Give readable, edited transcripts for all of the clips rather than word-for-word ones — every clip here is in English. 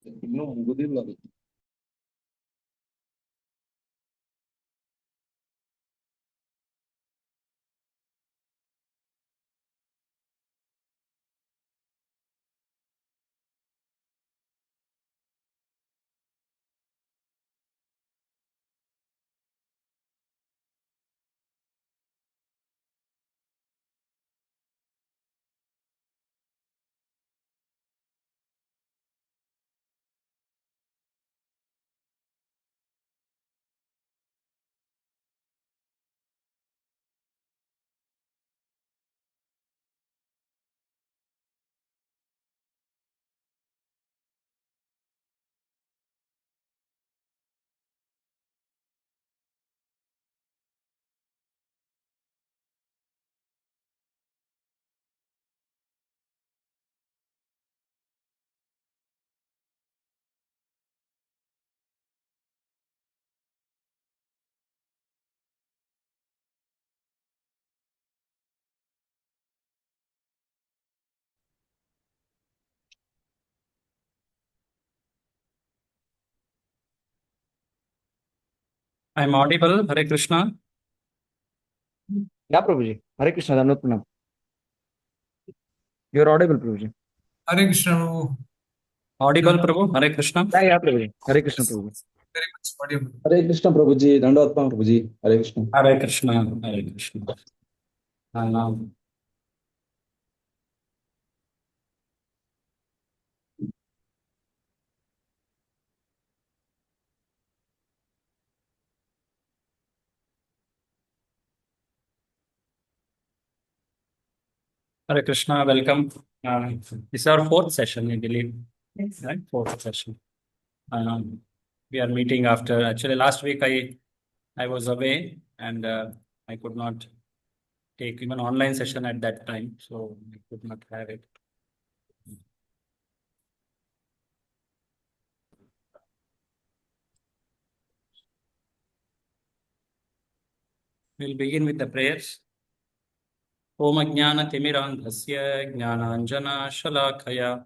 ಇನ್ನೂ ಮುಗುದಿಲ್ಲ ಅದು. I'm audible. Hare Krishna. Yeah, Prabhuji. Hare Krishna, Dandavat Pranam. You're audible, Prabhuji. Hare Krishna, Prabhu. Audible, Prabhu. Hare Krishna. Yeah, Prabhuji. Hare Krishna, Prabhuji. Very much audible. Hare Krishna Prabhuji, Dandavat Pranam Prabhuji, Hare Krishna. Hare Krishna. Hare Krishna. Hare Krishna. Welcome. This is our fourth session, I believe. Right? Fourth session. We are meeting after, actually last week I was away and I could not take even online session at that time, so I could not have it. We'll begin with the prayers. Om Ajnana-timirandhasya Jnananjana-shalakaya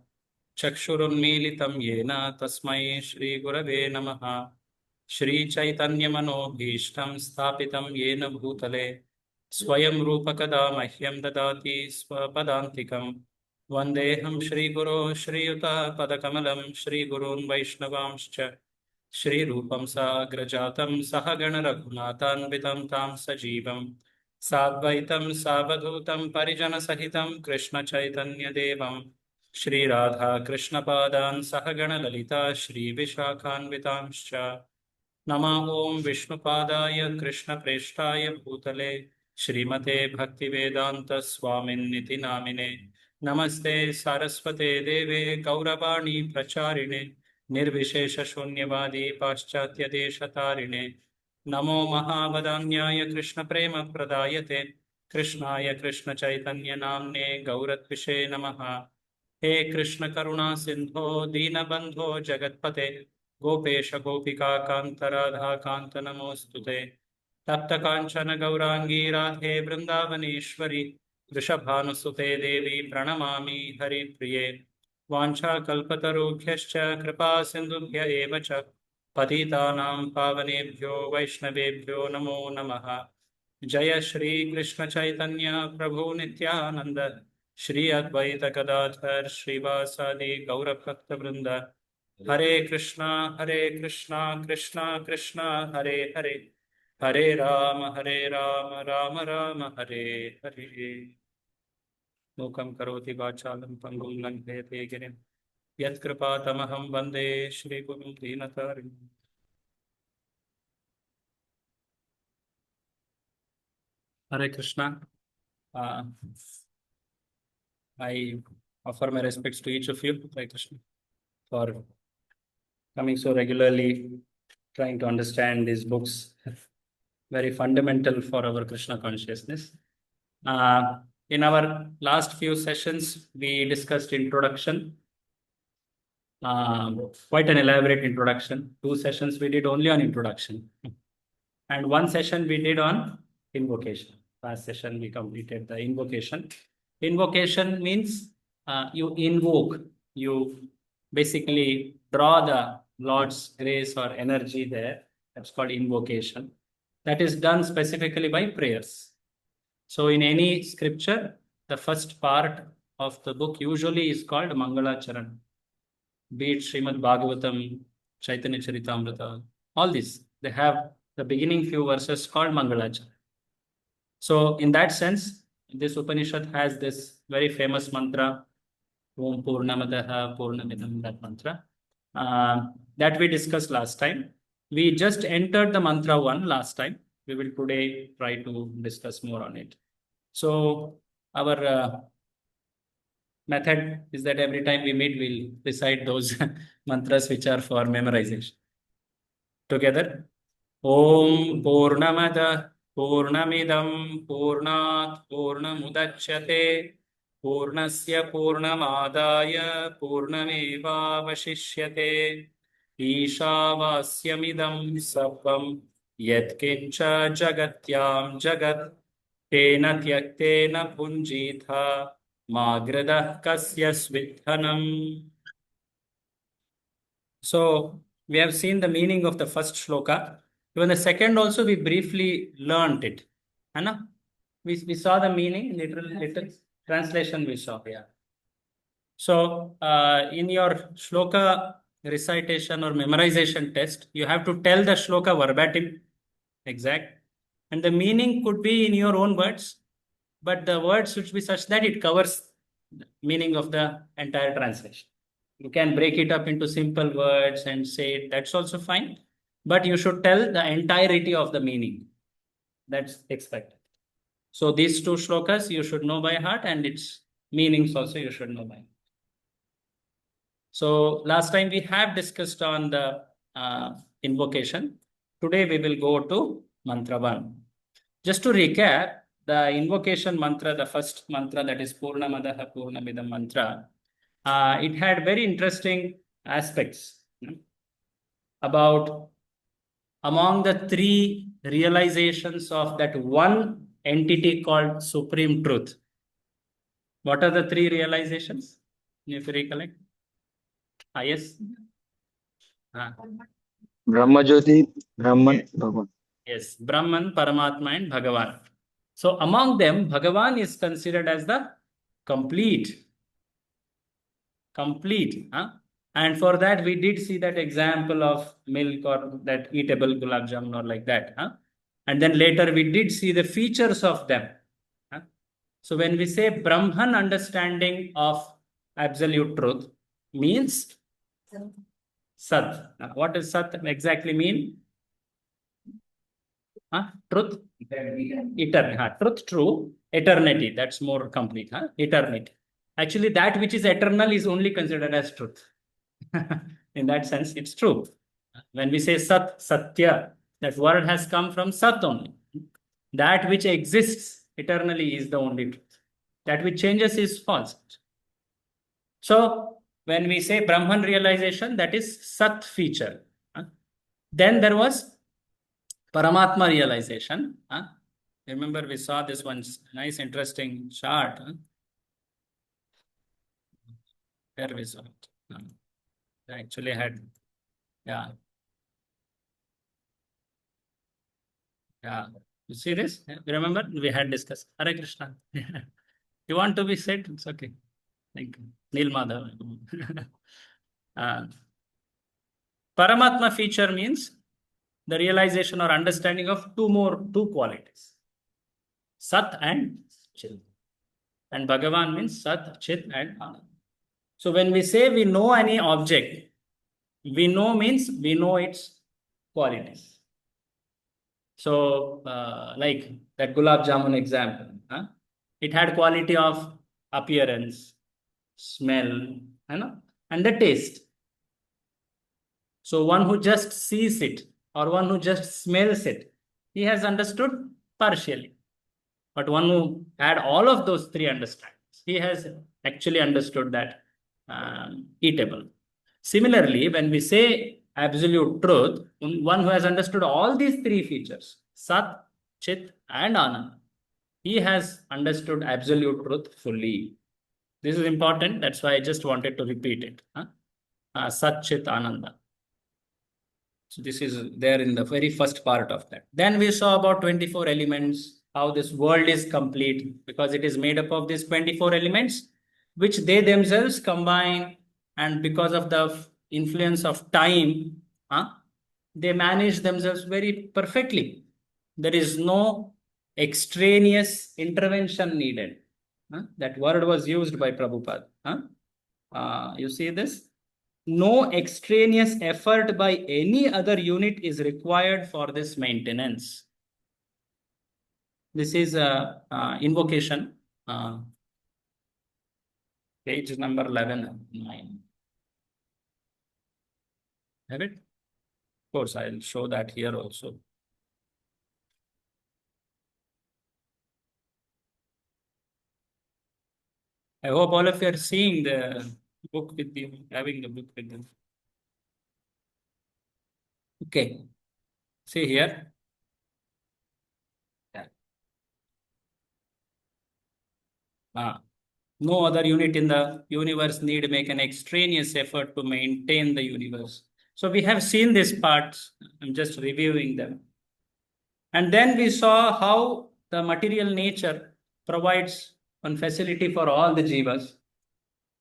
Chakshurunmilitam yena tasmai Shri Gurave Namaha Shri Chaitanya Manobhishtam Sthapitam yena bhutale Swayam Rupakada Mahyam Dadati Swapadantikam Vandeham Shri Guru Shri Yuta Padakamalam Shri Gurun Vaishnavamscha Shri Rupam Sagrajatam Sahagana Raghunathanvitam Tam Sajivam Sadvaitam Savadhutam Parijana Sahitam Krishna Chaitanya Devam Shri Radha Krishna Padan Sahagana Lalita Shri Vishakhanvitamscha Nama Om Vishnupadaya Krishna Preshtaya Bhutale Shrimate Bhaktivedanta Swamin Niti Namine Namaste Saraswate Deve Gauravani Pracharine Nirvishesha Shunyavadi Paschatya Deshatarine Namo Mahavadanyaya Krishna Prema Pradayate Krishnaya Krishna Chaitanya Namne Gauratvishe Namaha He Krishna Karuna Sindho Deenabandho Jagatpate Gopesh Gopika Kanta Radha Kanta Namostute Tapta Kanchana Gaurangi Radhe Vrindavaneshwari Vrishabhanusute Devi Pranamami Hari Priye Vancha Kalpatarubhyascha Kripa Sindhubhya Evacha Patitanam Pavanebhyo Vaishnavebhyo Namo Namaha Jaya Shri Krishna Chaitanya Prabhu Nityananda Shri Advaita Gadadhar Srivasadi Gaurabhakta Vrinda Hare Krishna Krishna Krishna Hare Hare Hare Rama Rama Rama Hare Hare Mukam karoti vachalam pangum langhayate girim Yat kripatamaham vande Shri Guru Deenatarim Hare Krishna. I offer my respects to each of you, Hare Krishna, for coming so regularly, trying to understand these books, very fundamental for our Krishna consciousness. In our last few sessions, we discussed introduction, quite an elaborate introduction. 2 sessions we did only on introduction, and 1 session we did on invocation. Last session we completed the invocation. Invocation means you invoke, you basically draw the Lord's grace or energy there. That's called invocation. That is done specifically by prayers. So in any scripture, the first part of the book usually is called Mangalacharan. Be it Srimad Bhagavatam, Chaitanya Charitamrita, all these, they have the beginning few verses called Mangalacharan. So in that sense, this Upanishad has this very famous mantra, Om Purnamadaha Purnamidam, that mantra, that we discussed last time. We just entered the mantra 1 last time. We will today try to discuss more on it. So our method is that every time we meet, we'll recite those mantras which are for memorization. Together. Om Purnamada Purnamidam Purnat Purnamudachyate Purnasya Purnamadaya Purnamevavashishyate Ishavasyamidam Sarvam Yatkincha Jagatyam Jagat Tena Tyaktena Punjitha Magradah Kasya Svithanam. So we have seen the meaning of the first shloka. Even the second also we briefly learnt it. Anna? We saw the meaning, literal translation we saw here. So in your shloka recitation or memorization test, you have to tell the shloka verbatim, exact. And the meaning could be in your own words, but the words should be such that it covers the meaning of the entire translation. You can break it up into simple words and say it, that's also fine. But you should tell the entirety of the meaning. That's expected. So these two shlokas you should know by heart, and its meanings also you should know by heart. So last time we have discussed on the invocation. Today we will go to mantra 1. Just to recap, the invocation mantra, the first mantra, that is Purnamadaha Purnamidam mantra, it had very interesting aspects about among the 3 realizations of that one entity called Supreme Truth. What are the 3 realizations? If you recollect? Yes. Brahmajyoti, Brahman, Bhagwan. Yes, Brahman, Paramatma, and Bhagavan. So among them, Bhagavan is considered as the complete. And for that, we did see that example of milk or that eatable gulab jamun or like that. And then later we did see the features of them. So when we say Brahman understanding of absolute truth means Sat. What does Sat exactly mean? Truth? Eternity. Truth, true. Eternity. That's more complete. Eternity. Actually, that which is eternal is only considered as truth. In that sense, it's true. When we say Sat, Satya, that word has come from Sat only. That which exists eternally is the only truth. That which changes is false. So, when we say Brahman realization, that is Sat feature. Then there was Paramatma realization. Remember, we saw this one nice, interesting chart. Where we saw it. I actually had, yeah. You see this? Remember, we had discussed. Hare Krishna. You want to be said? It's okay. Thank you. Nil Madhav. Paramatma feature means the realization or understanding of two qualities. Sat and Chit. And Bhagavan means Sat, Chit and Anand. So when we say we know any object, we know means we know its qualities. So like that gulab jamun example, it had quality of appearance, smell, and the taste. So one who just sees it or one who just smells it, he has understood partially. But one who had all of those 3 understandings, he has actually understood that eatable. Similarly, when we say absolute truth, one who has understood all these 3 features, Sat, Chit, and Anand, he has understood absolute truth fully. This is important. That's why I just wanted to repeat it. Sat Chit Ananda. So this is there in the very first part of that. Then we saw about 24 elements, how this world is complete because it is made up of these 24 elements, which they themselves combine, and because of the influence of time, they manage themselves very perfectly. There is no extraneous intervention needed. That word was used by Prabhupada. You see this? No extraneous effort by any other unit is required for this maintenance. This is a invocation, page number 11, 9. Have it? Of course, I'll show that here also. I hope all of you are seeing the book with you, having the book with you. Okay, see here. No other unit in the universe need make an extraneous effort to maintain the universe. So we have seen these parts. I'm just reviewing them. And then we saw how the material nature provides one facility for all the jivas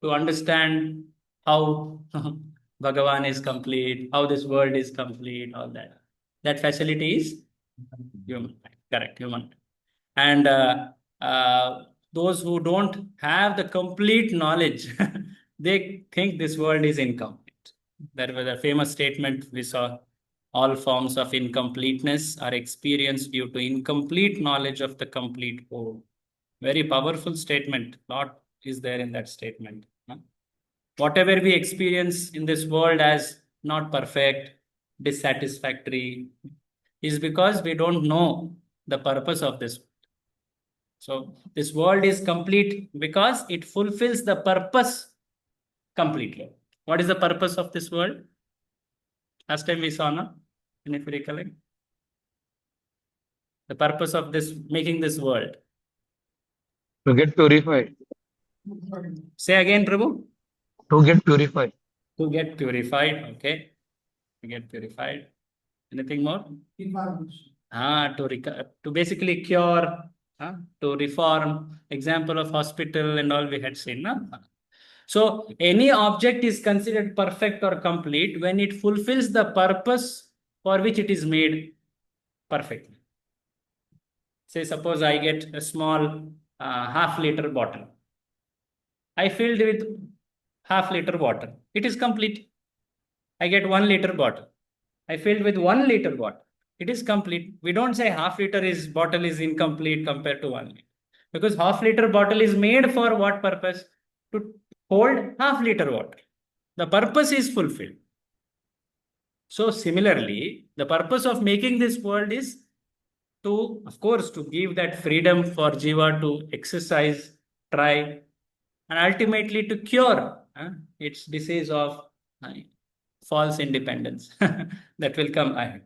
to understand how Bhagavan is complete, how this world is complete, all that. That facility is human, correct, human. And those who don't have the complete knowledge, they think this world is incomplete. There was a famous statement we saw: all forms of incompleteness are experienced due to incomplete knowledge of the complete whole. Very powerful statement. Lot is there in that statement. Whatever we experience in this world as not perfect, dissatisfactory, is because we don't know the purpose of this. So this world is complete because it fulfills the purpose completely. What is the purpose of this world? Last time we saw, no? And if you recollect, the purpose of this making this world. To get purified. Say again, Prabhu. To get purified. To get purified. Okay. To get purified. Anything more? To basically cure, to reform. Example of hospital and all we had seen. No? So any object is considered perfect or complete when it fulfills the purpose for which it is made perfectly. Say suppose I get a small half-liter bottle. I filled with half-liter water. It is complete. I get 1 liter bottle. I filled with 1 liter water. It is complete. We don't say half-liter bottle is incomplete compared to 1 liter. Because half-liter bottle is made for what purpose? To hold half-liter water. The purpose is fulfilled. So similarly, the purpose of making this world is to, of course, to give that freedom for Jiva to exercise, try, and ultimately to cure its disease of false independence that will come ahead.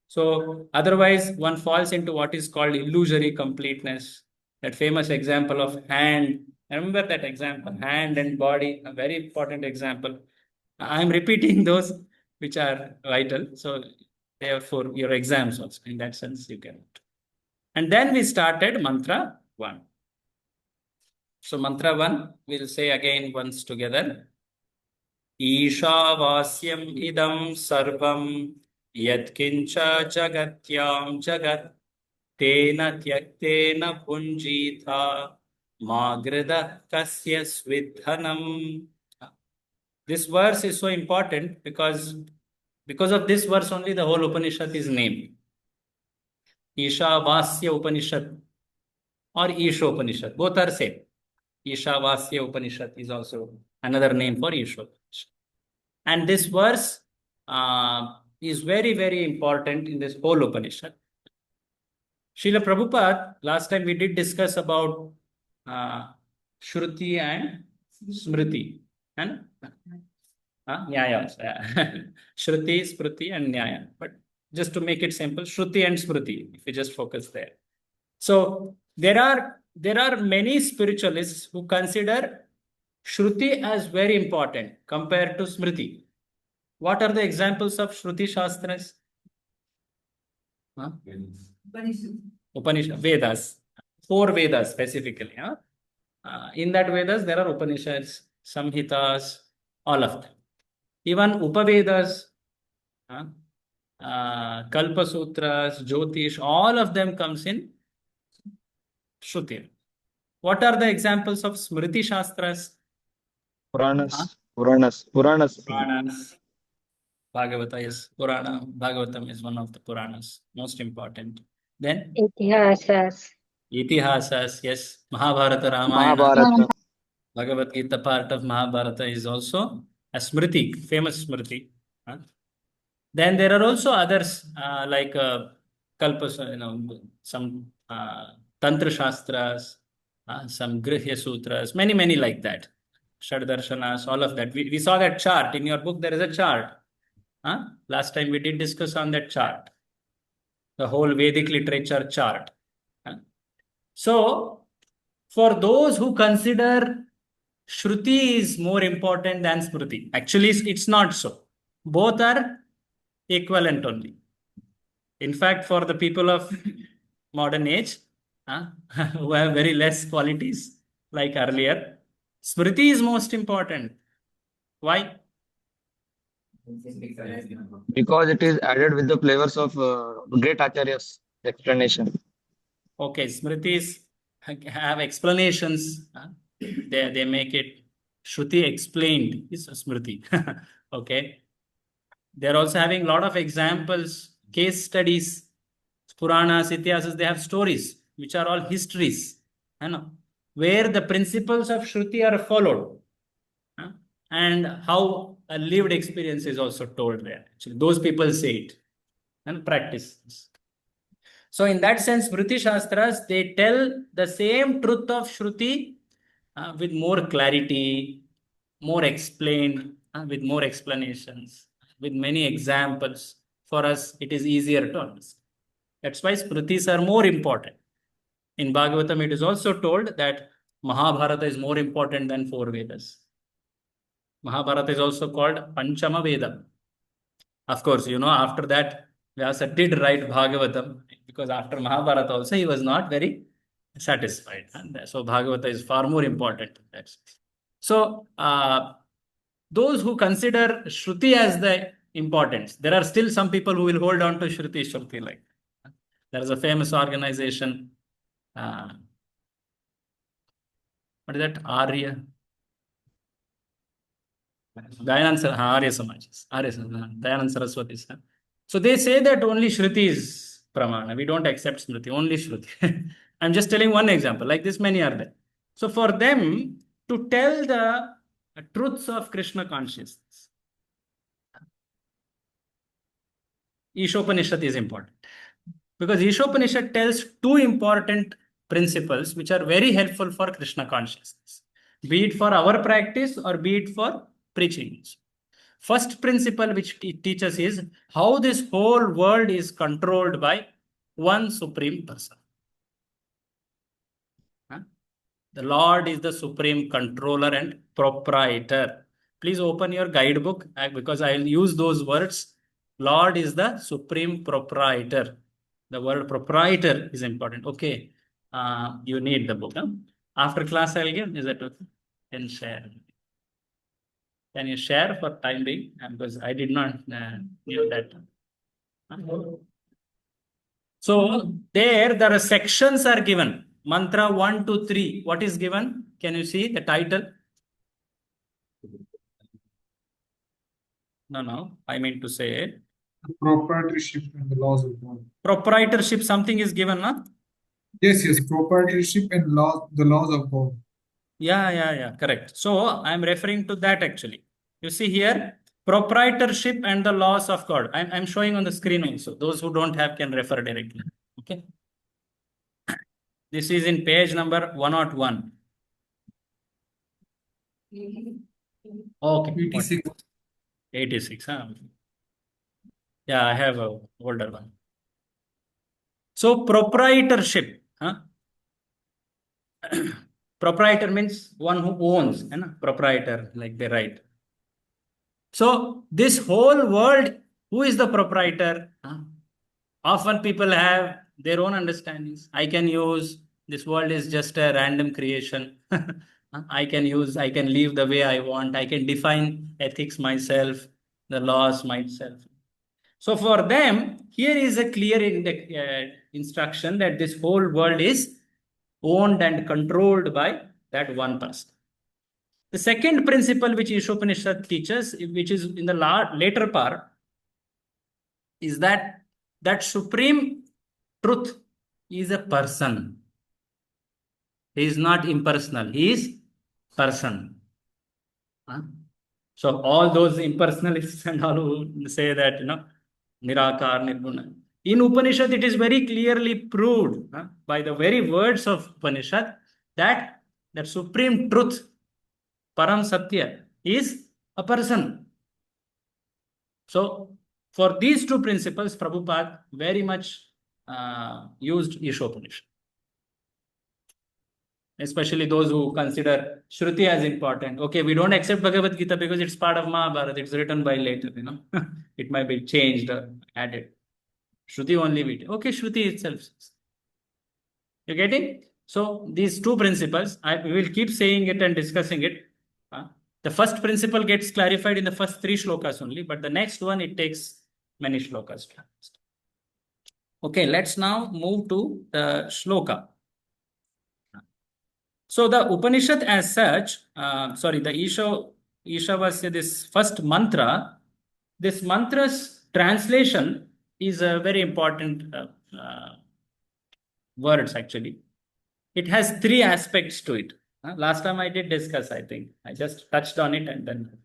So otherwise, one falls into what is called illusory completeness. That famous example of hand. Remember that example, hand and body, a very important example. I'm repeating those which are vital. So therefore, your exams also, in that sense, you can. And then we started mantra 1. So mantra 1, we'll say again once together. Ishavasyam idam sarvam yatkincha jagatyam jagat tena tyaktena punjitha magrida kasya svidhanam. This verse is so important because of this verse only the whole Upanishad is named. Ishavasya Upanishad or Ishopanishad, both are same. Ishavasya Upanishad is also another name for Ishopanishad. And this verse is very, very important in this whole Upanishad. Srila Prabhupada, last time we did discuss about Shruti and Smriti. And Nyaya. Shruti, Smriti, and Nyaya. But just to make it simple, Shruti and Smriti, if you just focus there. So there are many spiritualists who consider Shruti as very important compared to Smriti. What are the examples of Shruti Shastras? Huh? Upanishad, Vedas, 4 Vedas specifically. Huh? In that Vedas, there are Upanishads, Samhitas, all of them. Even Upavedas, huh? Kalpa Sutras, Jyotish, all of them comes in Shruti. What are the examples of Smriti Shastras? Puranas. Puranas. Puranas. Bhagavata is Purana. Bhagavatam is one of the Puranas, most important. Then Itihasas. Itihasas, yes. Mahabharata, Ramayana, Mahabharata. Bhagavad Gita part of Mahabharata is also a Smriti, famous Smriti. Huh? Then there are also others like Kalpas, some Tantra Shastras, some Grihya Sutras, many like that. Shaddarshanas, all of that. We saw that chart. In your book, there is a chart. Last time we did discuss on that chart, the whole Vedic literature chart. So, for those who consider Shruti is more important than Smriti, actually it's not so. Both are equivalent only. In fact, for the people of modern age, who have very less qualities like earlier, Smriti is most important. Why? Because it is added with the flavors of great Acharya's explanation. Okay, Smritis have explanations. They make it Shruti explained is a Smriti. Okay. They're also having a lot of examples, case studies, Puranas, Itihasas, they have stories, which are all histories, where the principles of Shruti are followed. And how a lived experience is also told there. Actually, those people say it and practice. So in that sense, Smriti Shastras, they tell the same truth of Shruti with more clarity, more explained, with more explanations, with many examples. For us, it is easier to understand. That's why Smritis are more important. In Bhagavatam, it is also told that Mahabharata is more important than 4 Vedas. Mahabharata is also called Panchama Veda. Of course, after that, Vyasa did write Bhagavatam because after Mahabharata also he was not very satisfied. And so Bhagavata is far more important. So those who consider Shruti as the importance, there are still some people who will hold on to Shruti like. There is a famous organization. What is that? Arya Samaj. Dayanand Saraswati. So they say that only Shruti is Pramana. We don't accept Smriti, only Shruti. I'm just telling one example. Like this, many are there. So for them to tell the truths of Krishna consciousness, Ishopanishad is important. Because Ishopanishad tells 2 important principles which are very helpful for Krishna consciousness, be it for our practice or be it for preaching. First principle which it teaches is how this whole world is controlled by one supreme person. The Lord is the supreme controller and proprietor. Please open your guidebook because I will use those words. Lord is the supreme proprietor. The word proprietor is important. Okay. You need the book. Huh? After class, I'll give. Is that okay? Can share. Can you share for time being? Because I did not know that. So there are sections are given. Mantra 1 to 3. What is given? Can you see the title? No. I mean to say Proprietorship and the laws of God. proprietorship. Something is given, no? Yes, proprietorship and the laws of God. Yeah. Correct. So I'm referring to that actually. You see here, proprietorship and the laws of God. I'm showing on the screen also. Those who don't have can refer directly. Okay. This is in page number 101. Okay. 86. 86. Huh? Yeah, I have a older one. So proprietorship. Huh? Proprietor means one who owns, proprietor, like they write. So this whole world, who is the proprietor? Often people have their own understandings. I can use this world is just a random creation. I can live the way I want. I can define ethics myself, the laws myself. So for them, here is a clear instruction that this whole world is owned and controlled by that one person. The second principle which Ishopanishad teaches, which is in the later part, is that supreme truth is a person. He is not impersonal. He is person. So all those impersonalists and all who say that, Nirakar, Nirguna. In Upanishad, it is very clearly proved by the very words of Upanishad that supreme truth, Param Satya, is a person. So for these two principles, Prabhupada very much used Ishopanishad. Especially those who consider Shruti as important. Okay, we don't accept Bhagavad Gita because it's part of Mahabharata. It's written by later, It might be changed or added. Shruti only we take. Okay, Shruti itself. You getting? So these two principles, we will keep saying it and discussing it. The first principle gets clarified in the first 3 shlokas only, but the next one, it takes many shlokas to understand. Okay, let's now move to the shloka. So the Upanishad as such, the Ishavasya, this first mantra, this mantra's translation is a very important words actually. It has 3 aspects to it. Last time I did discuss, I think. I just touched on it and then.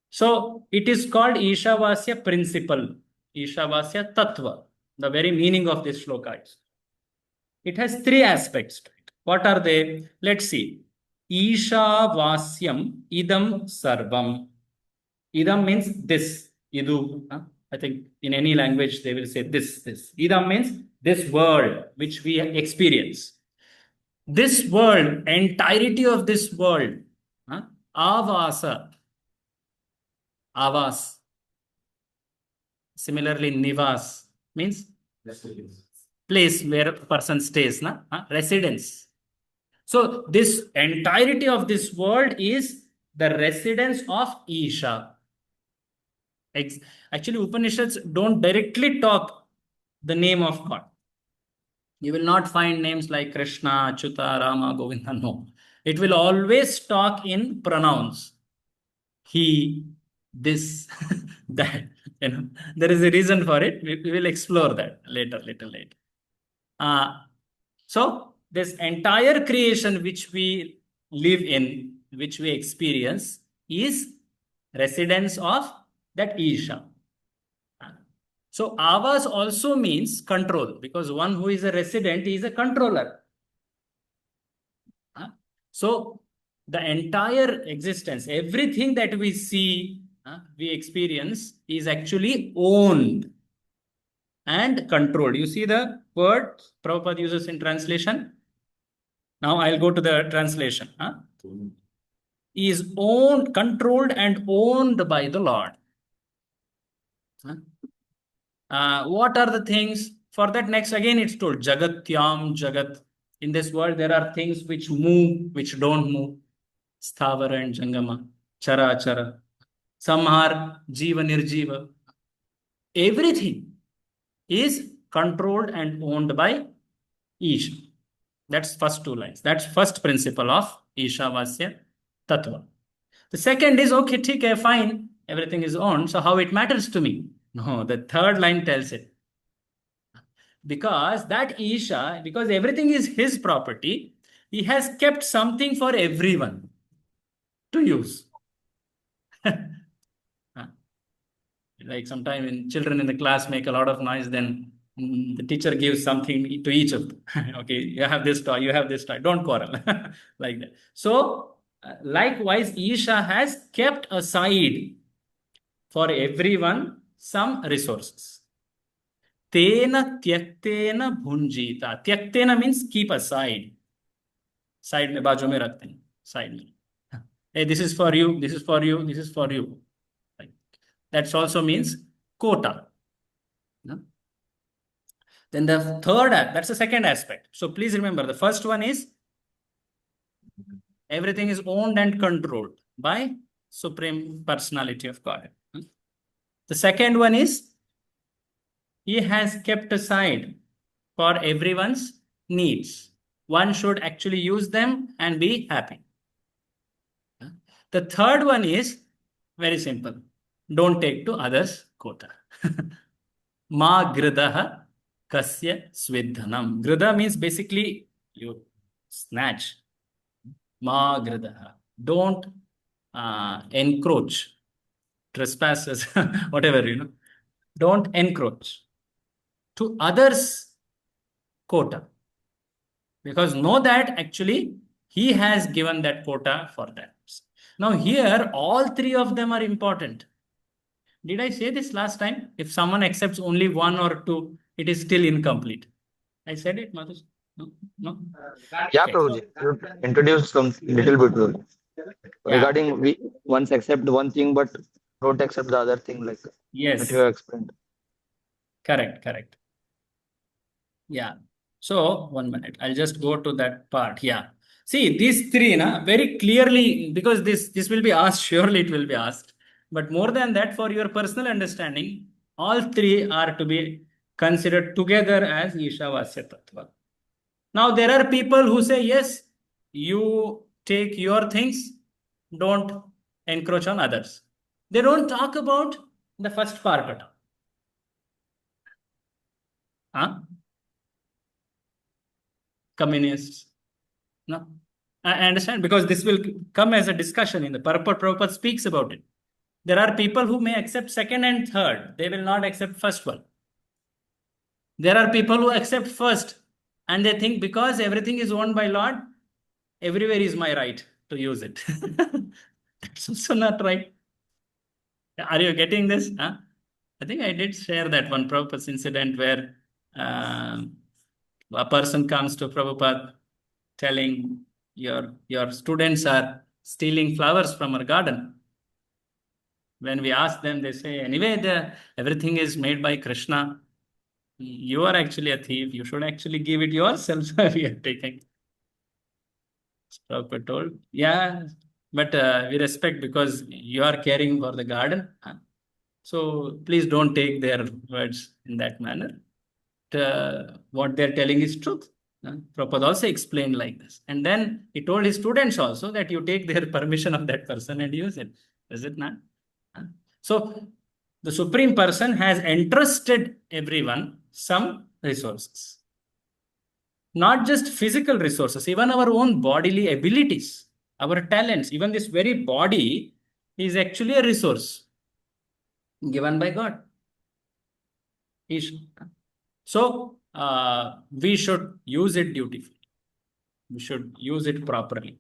So it is called Ishavasya principle, Ishavasya tattva, the very meaning of this shloka is. It has 3 aspects to it. What are they? Let's see. Ishavasyam idam sarvam. Idam means this. Idu. I think in any language they will say this. Idam means this world which we experience. This world, entirety of this world, avasa, avas. Similarly, nivas means place where a person stays, residence. So this entirety of this world is the residence of Isha. Actually, Upanishads don't directly talk the name of God. You will not find names like Krishna, Achyuta, Rama, Govinda. No. It will always talk in pronouns. He, this, that. There is a reason for it. We will explore that later. So this entire creation which we live in, which we experience, is residence of that Isha. So avas also means control, because one who is a resident is a controller. So the entire existence, everything that we see, we experience, is actually owned and controlled. You see the word Prabhupada uses in translation? Now I'll go to the translation. Is owned, controlled and owned by the Lord. What are the things? For that, next again it's told Jagatyam Jagat. In this world there are things which move, which don't move. Sthavara and Jangama, Chara Chara, Samhar, Jiva Nirjiva. Everything is controlled and owned by Isha. That's first 2 lines. That's first principle of Ishavasya Tattva. The second is, okay, thik, fine, everything is owned, so how it matters to me? No, the third line tells it. Because that Isha, because everything is his property, he has kept something for everyone to use. Like sometimes when children in the class make a lot of noise, then the teacher gives something to each of them. Okay, you have this toy, you have this toy, don't quarrel. Like that. So likewise, Isha has kept aside for everyone some resources. Tena tyaktena bhunjita. Tyaktena means keep aside. Side में, बाजू में रखते हैं, side में. Hey, this is for you, this is for you, this is for you. Right. That also means quota. No? Then the third, that's the second aspect. So please remember, the first one is everything is owned and controlled by Supreme Personality of God. The second one is he has kept aside for everyone's needs. One should actually use them and be happy. The third one is very simple. Don't take to others' quota. Ma gridaha kasya svidhanam. Grida means basically you snatch. Ma gridaha. Don't encroach. Trespassers, whatever, Don't encroach to others' quota. Because know that actually he has given that quota for that. Now here, all three of them are important. Did I say this last time? If someone accepts only one or two, it is still incomplete. I said it, Madhu? No? No? Yeah, Okay. Prabhuji, you introduced some little bit regarding we once accept one thing but don't accept the other thing, like that Yes, you have explained. correct. Yeah. So 1 minute. I'll just go to that part. Yeah. See, these three, very clearly, because this will be asked, surely it will be asked. But more than that, for your personal understanding, all three are to be considered together as Ishavasya Tattva. Now, there are people who say, yes, you take your things, don't encroach on others. They don't talk about the first part at all. Huh? Communists. No, I understand, because this will come as a discussion in the purport. Prabhupada speaks about it. There are people who may accept second and third. They will not accept first one. There are people who accept first and they think because everything is owned by Lord, everywhere is my right to use it. That's also not right. Are you getting this? Huh? I think I did share that one Prabhupada's incident where a person comes to Prabhupada telling your students are stealing flowers from our garden. When we ask them, they say, anyway, everything is made by Krishna. You are actually a thief. You should actually give it yourself. We are taking. Prabhupada told, yeah, but we respect because you are caring for the garden. So please don't take their words in that manner. What they're telling is truth. Prabhupada also explained like this. And then he told his students also that you take their permission of that person and use it. Is it not? So the Supreme Person has entrusted everyone some resources. Not just physical resources, even our own bodily abilities, our talents, even this very body is actually a resource given by God. So we should use it dutifully. We should use it properly.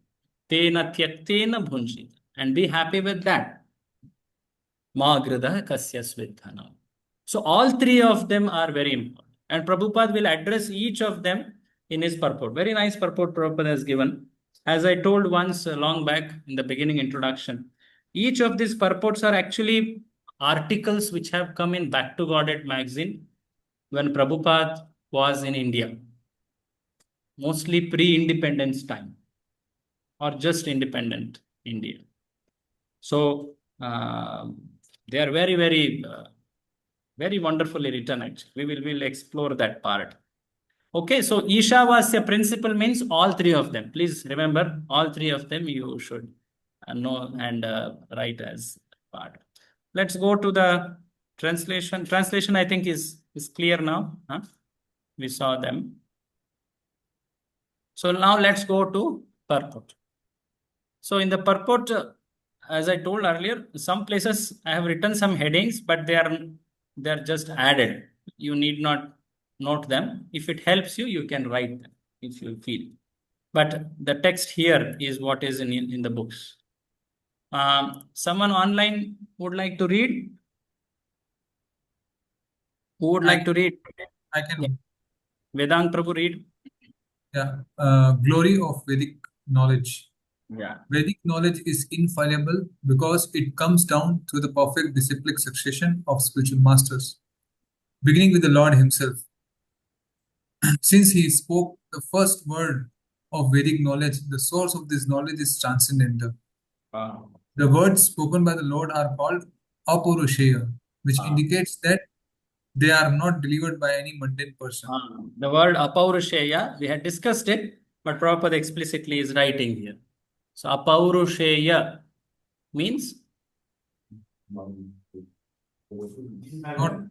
Tena tyaktena bhunjit. And be happy with that. Ma grida kasya svidhanam. So all three of them are very important. And Prabhupada will address each of them in his purport. Very nice purport Prabhupada has given. As I told once long back in the beginning introduction, each of these purports are actually articles which have come in Back to Godhead magazine when Prabhupada was in India, mostly pre-independence time or just independent India. So they are very wonderfully written actually. We'll explore that part. Okay, so Ishavasya principle means all three of them. Please remember, all three of them you should know and write as part. Let's go to the translation. Translation, I think, is clear now. Huh? We saw them. So now let's go to purport. So in the purport, as I told earlier, some places I have written some headings, but they're just added. You need not note them. If it helps you, you can write them if you feel. But the text here is what is in the books. Someone online would like to read? Who would like to read? I can. Vedant Prabhu, read. Yeah. Glory of Vedic knowledge. Yeah. Vedic knowledge is infallible because it comes down through the perfect disciplic succession of spiritual masters, beginning with the Lord Himself. Since He spoke the first word of Vedic knowledge, the source of this knowledge is transcendental. Wow. The words spoken by the Lord are called apaurushaya, which indicates that they are not delivered by any mundane person. The word apaurushaya, we had discussed it, but Prabhupada explicitly is writing here. So apaurushaya means Not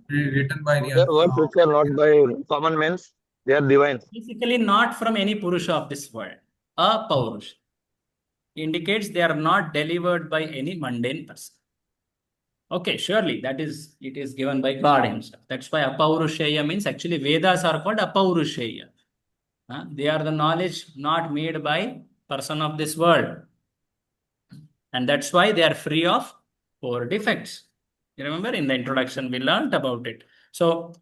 written by any The words which are not by common men, they are divine. basically not from any Purusha of this world. Apaurush indicates they are not delivered by any mundane person. Okay, surely it is given by God Himself. That's why apaurushaya means actually Vedas are called apaurushaya. They are the knowledge not made by person of this world. And that's why they are free of 4 defects. You remember in the introduction, we learned about it. So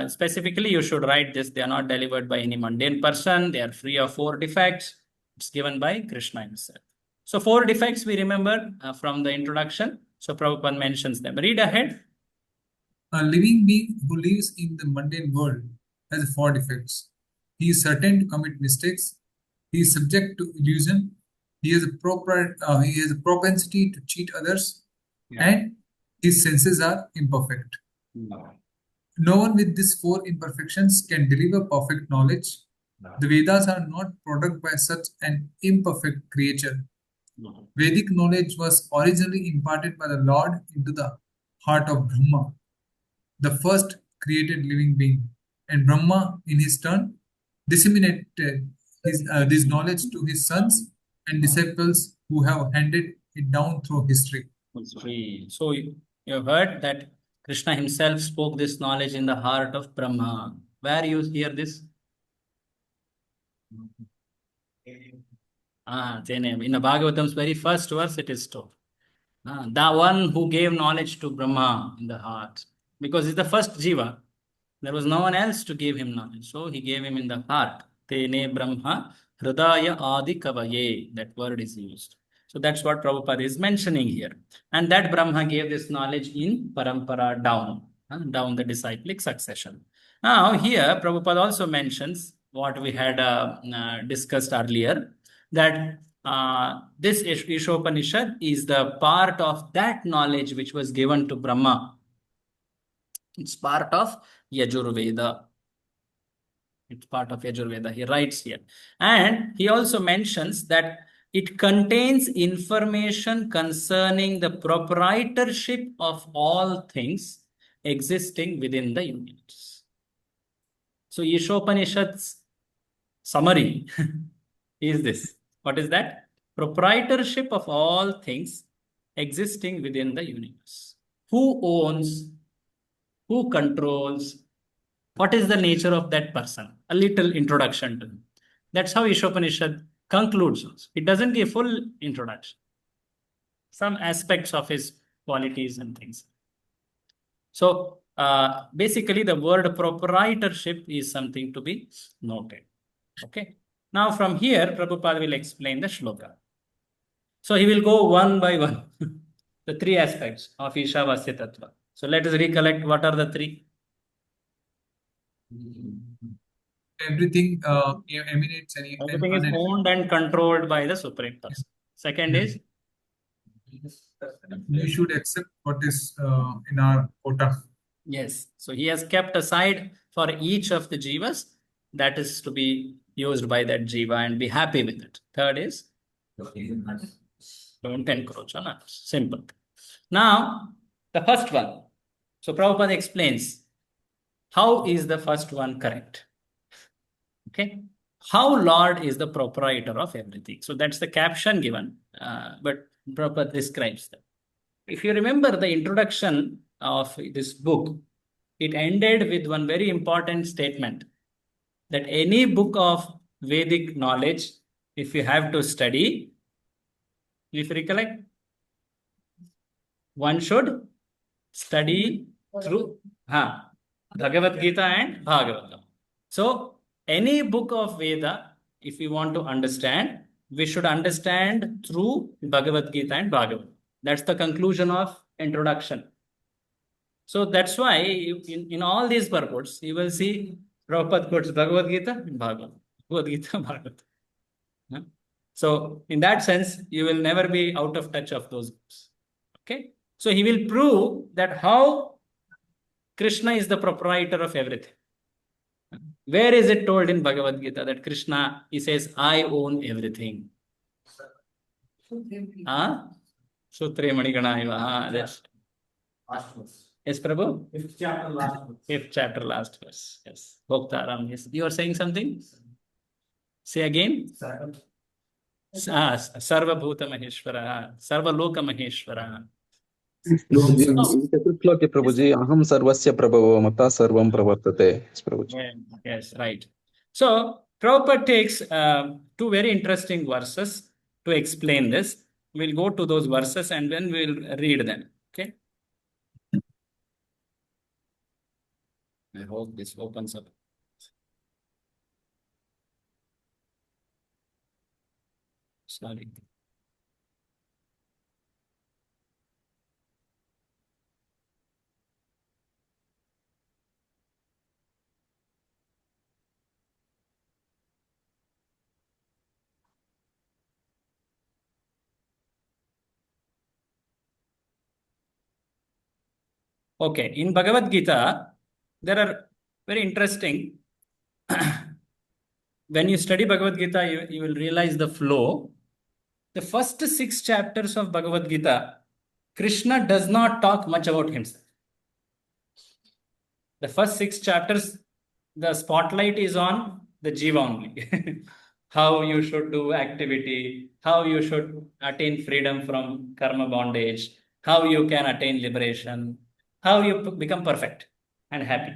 specifically, you should write this. They are not delivered by any mundane person. They are free of 4 defects. It's given by Krishna Himself. So 4 defects we remember from the introduction. So Prabhupada mentions them. Read ahead. A living being who lives in the mundane world has 4 defects. He is certain to commit mistakes. He is subject to illusion. He has a propensity to cheat others, and his senses are imperfect. No one with these 4 imperfections can deliver perfect knowledge. The Vedas are not product by such an imperfect creature. Vedic knowledge was originally imparted by the Lord into the heart of Brahma, the first created living being, and Brahma, in his turn, disseminated this knowledge to his sons and disciples who have handed it down through history. So you have heard that Krishna Himself spoke this knowledge in the heart of Brahma. Where you hear this? In the Bhagavatam's very first verse, it is told. The one who gave knowledge to Brahma in the heart. Because he's the first jiva. There was no one else to give him knowledge. So he gave him in the heart. Tene Brahma Hridaya Adi Kavaye. That word is used. So that's what Prabhupada is mentioning here. And that Brahma gave this knowledge in Parampara down the disciplic succession. Now here Prabhupada also mentions what we had discussed earlier, that this Ishopanishad is the part of that knowledge which was given to Brahma. It's part of Yajurveda. It's part of Yajurveda. He writes here. And he also mentions that it contains information concerning the proprietorship of all things existing within the universe. So Ishopanishad's summary is this. What is that? Proprietorship of all things existing within the universe. Who owns? Who controls? What is the nature of that person? A little introduction to him. That's how Ishopanishad concludes. It doesn't give full introduction. Some aspects of his qualities and things. So basically the word proprietorship is something to be noted. Okay. Now from here, Prabhupada will explain the shloka. So he will go one by one. The 3 aspects of Ishavasya Tattva. So let us recollect what are the 3. Everything emanates and Everything is owned and controlled by the Supreme Person. Second is? We should accept what is in our quota. Yes. So he has kept aside for each of the jivas that is to be used by that jiva and be happy with it. Third is? Don't encroach on others. Simple. Now, the first one. So Prabhupada explains how is the first one correct. Okay. How Lord is the proprietor of everything. So that's the caption given, but Prabhupada describes that. If you remember the introduction of this book, it ended with one very important statement that any book of Vedic knowledge, if you have to study, if you recollect, one should study through Bhagavad Gita and Bhagavatam. So any book of Veda, if you want to understand, we should understand through Bhagavad Gita and Bhagavad. That's the conclusion of introduction. So that's why in all these purports, you will see Prabhupada quotes Bhagavad Gita and Bhagavad. Bhagavad Gita, Bhagavad. Huh? So in that sense, you will never be out of touch of those books. Okay? So he will prove that how Krishna is the proprietor of everything. Where is it told in Bhagavad Gita that Krishna, he says, I own everything? Huh? Sutre Manigana. Yes. Yes, Prabhu? Fifth chapter, last verse. Fifth chapter, last verse. Yes. Bhoktaram. Yes. You are saying something? Say again. Sarva Bhuta Maheshwara. Sarva Loka Maheshwara. चतुर्श्लोके प्रभुजी अहम सर्वस्य प्रभवो मता सर्वं प्रवर्तते प्रभुजी. Yes, right. So Prabhupada takes two very interesting verses to explain this. We'll go to those verses and then we'll read them. Okay. I hope this opens up. Sorry. Okay, in Bhagavad Gita, there are very interesting. When you study Bhagavad Gita, you will realize the flow. The first 6 chapters of Bhagavad Gita, Krishna does not talk much about himself. The first 6 chapters, the spotlight is on the Jiva only. How you should do activity, how you should attain freedom from karma bondage, how you can attain liberation, how you become perfect and happy.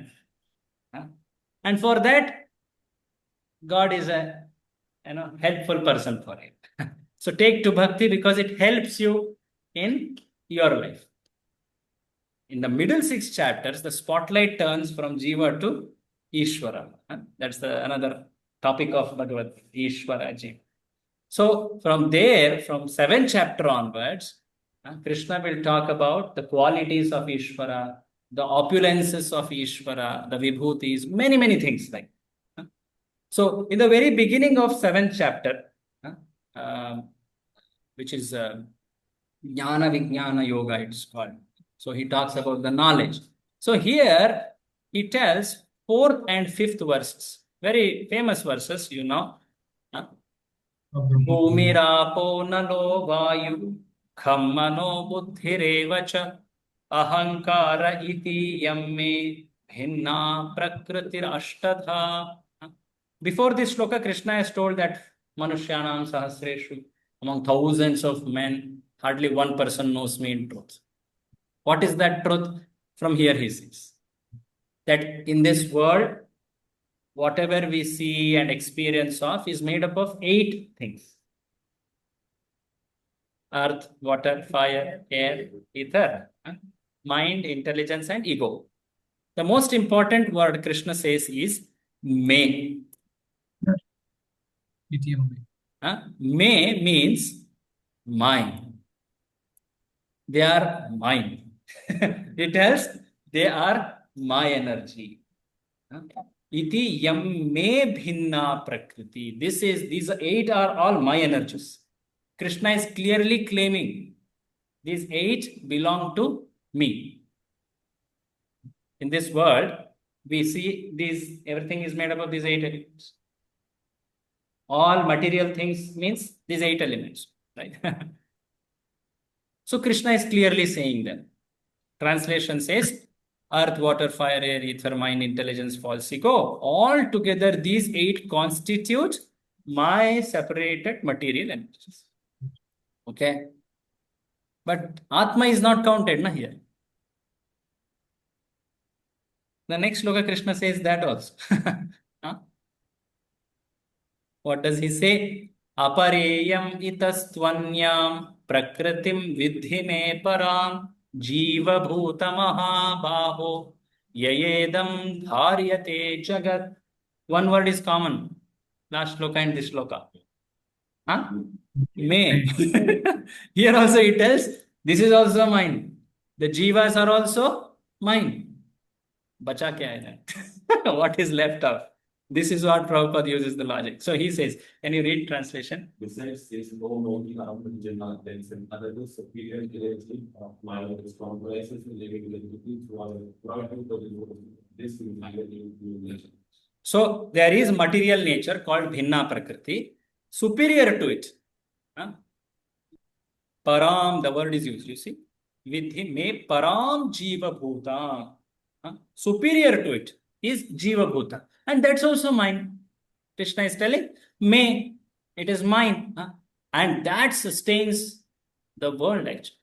And for that, God is a helpful person for it. So take to bhakti because it helps you in your life. In the middle 6 chapters, the spotlight turns from Jiva to Ishvara. That's another topic of Bhagavad Ishvara Jiva. So from there, from 7th chapter onwards, Krishna will talk about the qualities of Ishvara, the opulences of Ishvara, the vibhutis, many, many things like. So in the very beginning of 7th chapter, which is Jnana Vijnana Yoga, it's called. So he talks about the knowledge. So here he tells 4th and 5th verses, very famous verses, you know. Bhumirapo nalo vayu khammano buddhirevacha ahankara iti yamme bhinna prakritir ashtadha. Before this shloka, Krishna has told that Manushyanam Sahasreshu, among thousands of men, hardly one person knows me in truth. What is that truth? From here he says that in this world, whatever we see and experience of is made up of 8 things. Earth, water, fire, air, ether, mind, intelligence, and ego. The most important word Krishna says is me. Me means mine. They are mine. It tells they are my energy. Iti yam me bhinna prakriti. These 8 are all my energies. Krishna is clearly claiming these 8 belong to me. In this world, we see everything is made up of these 8 elements. All material things means these 8 elements, right? So Krishna is clearly saying that. Translation says, earth, water, fire, air, ether, mind, intelligence, false ego. All together, these 8 constitute my separated material energies. Okay? But Atma is not counted here. The next sloka, Krishna says that also. What does he say? Apareyam itastvanyam prakritim vidhi me param jiva bhuta mahabaho yayedam dharyate jagat. One word is common. Last shloka and this shloka. Huh? May. Here also he tells, this is also mine. The jivas are also mine. Bacha kya hai that? What is left of? This is what Prabhupada uses the logic. So he says, can you read translation? Besides this, no knowing around the Jannah, there is another superior energy of mind which comprises the living entity throughout this nature. So there is material nature called Bhinna Prakriti, superior to it. Huh? Param, the word is used, you see. Vidhi me param jiva bhuta. Superior to it is jiva bhuta. And that's also mine. Krishna is telling, me, it is mine. And that sustains the world actually.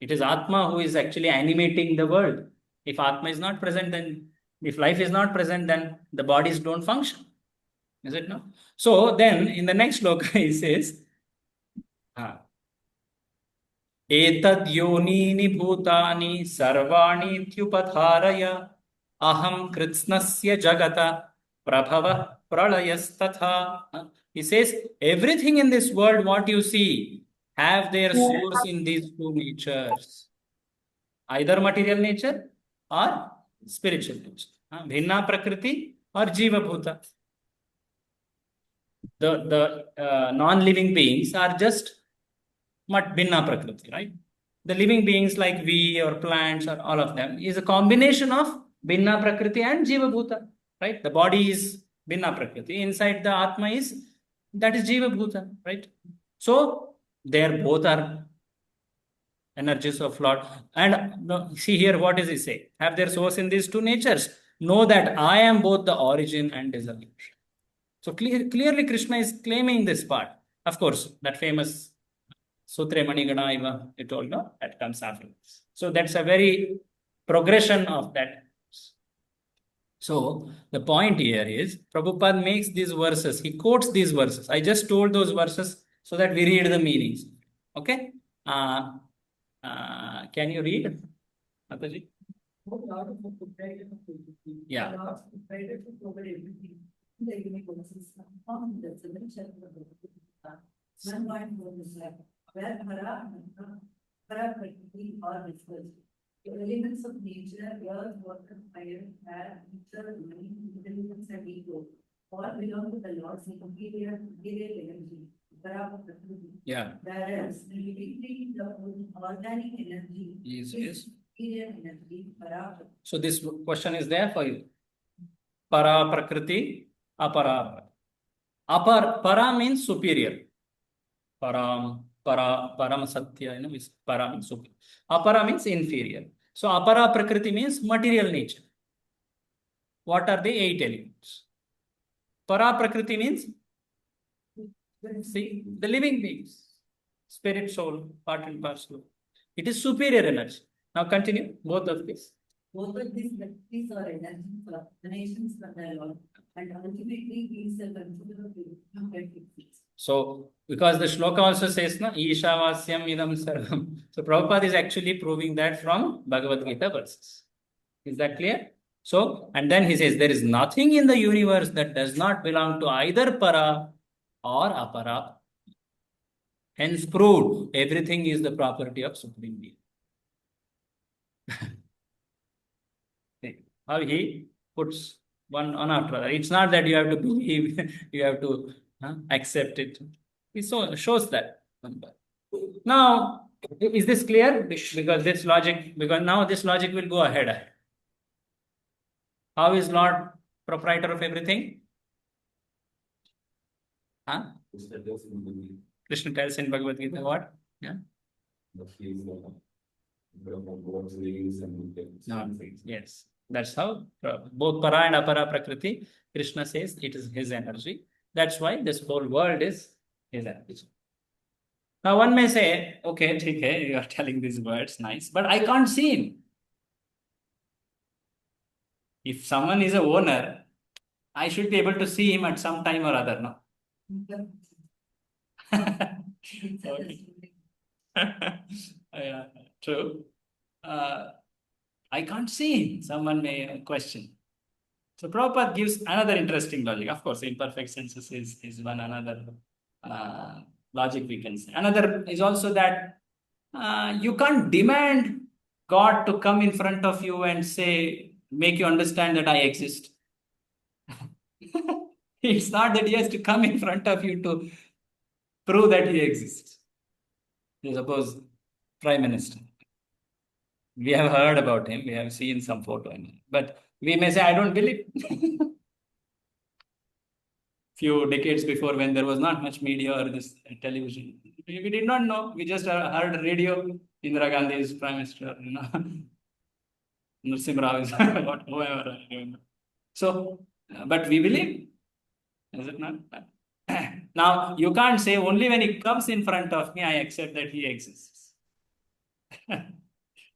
It is Atma who is actually animating the world. If Atma is not present, then if life is not present, then the bodies don't function. Is it no? So then in the next sloka he says, एतद् योनीनि भूतानि सर्वाणि इत्युपधारय अहं कृत्स्नस्य जगत प्रभवः प्रलयस्तथा. He says, everything in this world, what you see, have their source in these two natures. Either material nature or spiritual nature. Bhinna Prakriti or Jiva Bhuta. The non-living beings are just Bhinna Prakriti, right? The living beings like we or plants or all of them is a combination of Bhinna Prakriti and Jiva Bhuta, right? The body is Bhinna Prakriti. Inside the Atma is, that is Jiva Bhuta, right? So, there both are energies of Lord. And see here, what does he say? Have their source in these two natures. Know that I am both the origin and dissolution. So clearly Krishna is claiming this part. Of course, that famous Sutre Manigana Iva, you told, no? That comes after. So that's a very progression of that. So the point here is, Prabhupada makes these verses, he quotes these verses. I just told those verses so that we read the meanings. Okay? Can you read, Mataji? Yeah. Where Para Prakriti are discussed. The elements of nature, earth, water, fire, air, nature, mind, intelligence, and ego all belong to the Lord's superior energy. Para Prakriti. Yeah. Whereas the living being, the organic energy is superior energy. Para. So this question is there for you. Para Prakriti, Apara. Para means superior. Param Satya, is para means superior. Apara means inferior. So Apara Prakriti means material nature. What are the 8 elements? Para Prakriti means, see, the living beings, spirit, soul, part and parcel. It is superior energy. Now continue, both of these. Both of these entities are energy for the nations from the Lord, and ultimately he is a controller of it. So, because the shloka also says, na, Ishavasyam idam sarvam. So, Prabhupada is actually proving that from Bhagavad Gita verses. Is that clear? So, and then he says, there is nothing in the universe that does not belong to either para or apara. Hence proved, everything is the property of Supreme Being. How he puts one after another. It's not that you have to believe, you have to accept it. It shows that. Now, is this clear? Because this logic, because now this logic will go ahead. How is Lord proprietor of everything? Krishna tells in Bhagavad Gita what? Yeah. Yes. That's how both para and apara prakriti, Krishna says it is his energy. That's why this whole world is his energy. Now one may say, okay, okay, you are telling these words, nice, but I can't see him. If someone is a owner, I should be able to see him at some time or other, no? Yeah, true. I can't see him, someone may question. So Prabhupada gives another interesting logic. Of course, imperfect senses is one another logic we can say. Another is also that you can't demand God to come in front of you and say, make you understand that I exist. It's not that he has to come in front of you to prove that he exists. Suppose Prime Minister. We have heard about him, we have seen some photo, but we may say, I don't believe. Few decades before, when there was not much media or this television, we did not know. We just heard radio. Indira Gandhi is Prime Minister, Narasimha Rao is whoever. I don't know. So, but we believe, is it not? Now, you can't say only when he comes in front of me, I accept that he exists.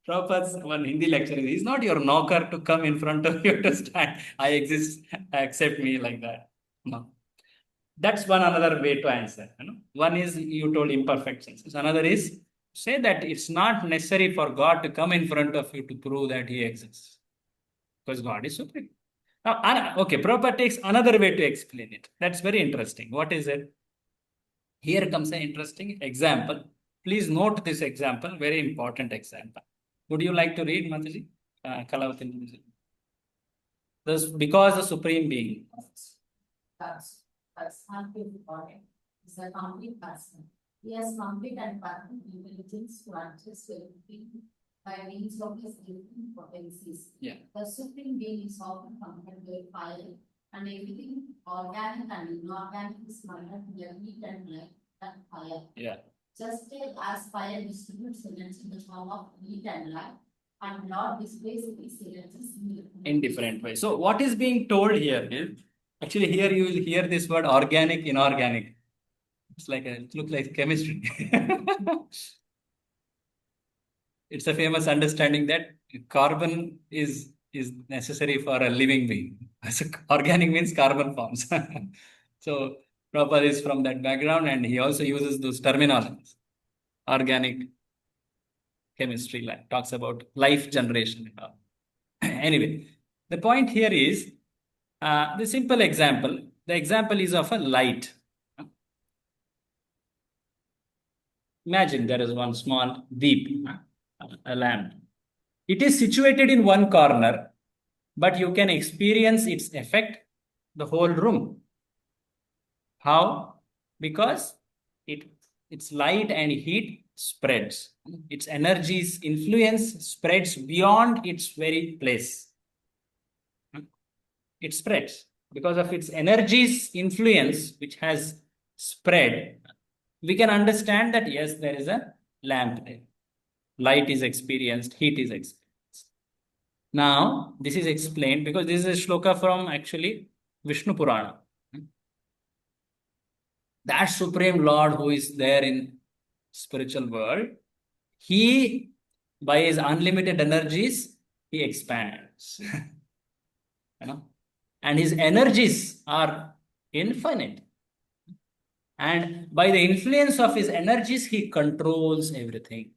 Prabhupada's one Hindi lecture, he's not your knocker to come in front of you to stand. I exist, accept me like that. No. That's one another way to answer. One is you told imperfect senses. Another is say that it's not necessary for God to come in front of you to prove that he exists. Because God is supreme. Now, okay, Prabhupada takes another way to explain it. That's very interesting. What is it? Here comes an interesting example. Please note this example, very important example. Would you like to read, Mataji? Kalavati. Because the Supreme Being. Personality body is a complete person. He has complete and perfect intelligence to adjust everything by means of his different potencies. Yeah. The Supreme Being is often compared with fire, and everything organic and inorganic is compared to the heat and light and fire. Yeah. Just as fire distributes energy in the form of heat and light, and Lord displays its energy in different ways. So what is being told here is, actually here you will hear this word organic, inorganic. It's like it looks like chemistry. It's a famous understanding that carbon is necessary for a living being. So organic means carbon forms. So Prabhupada is from that background, and he also uses those terminologies. Organic chemistry, like talks about life generation. Anyway, the point here is the simple example. The example is of a light. Imagine there is one small deep, a lamp. It is situated in one corner, but you can experience its effect the whole room. How? Because its light and heat spreads. Its energies influence spreads beyond its very place. It spreads because of its energies influence, which has spread. We can understand that yes, there is a lamp there. Light is experienced, heat is experienced. Now, this is explained because this is a shloka from actually Vishnu Purana. That Supreme Lord who is there in spiritual world, he, by his unlimited energies, he expands. And his energies are infinite. And by the influence of his energies, he controls everything.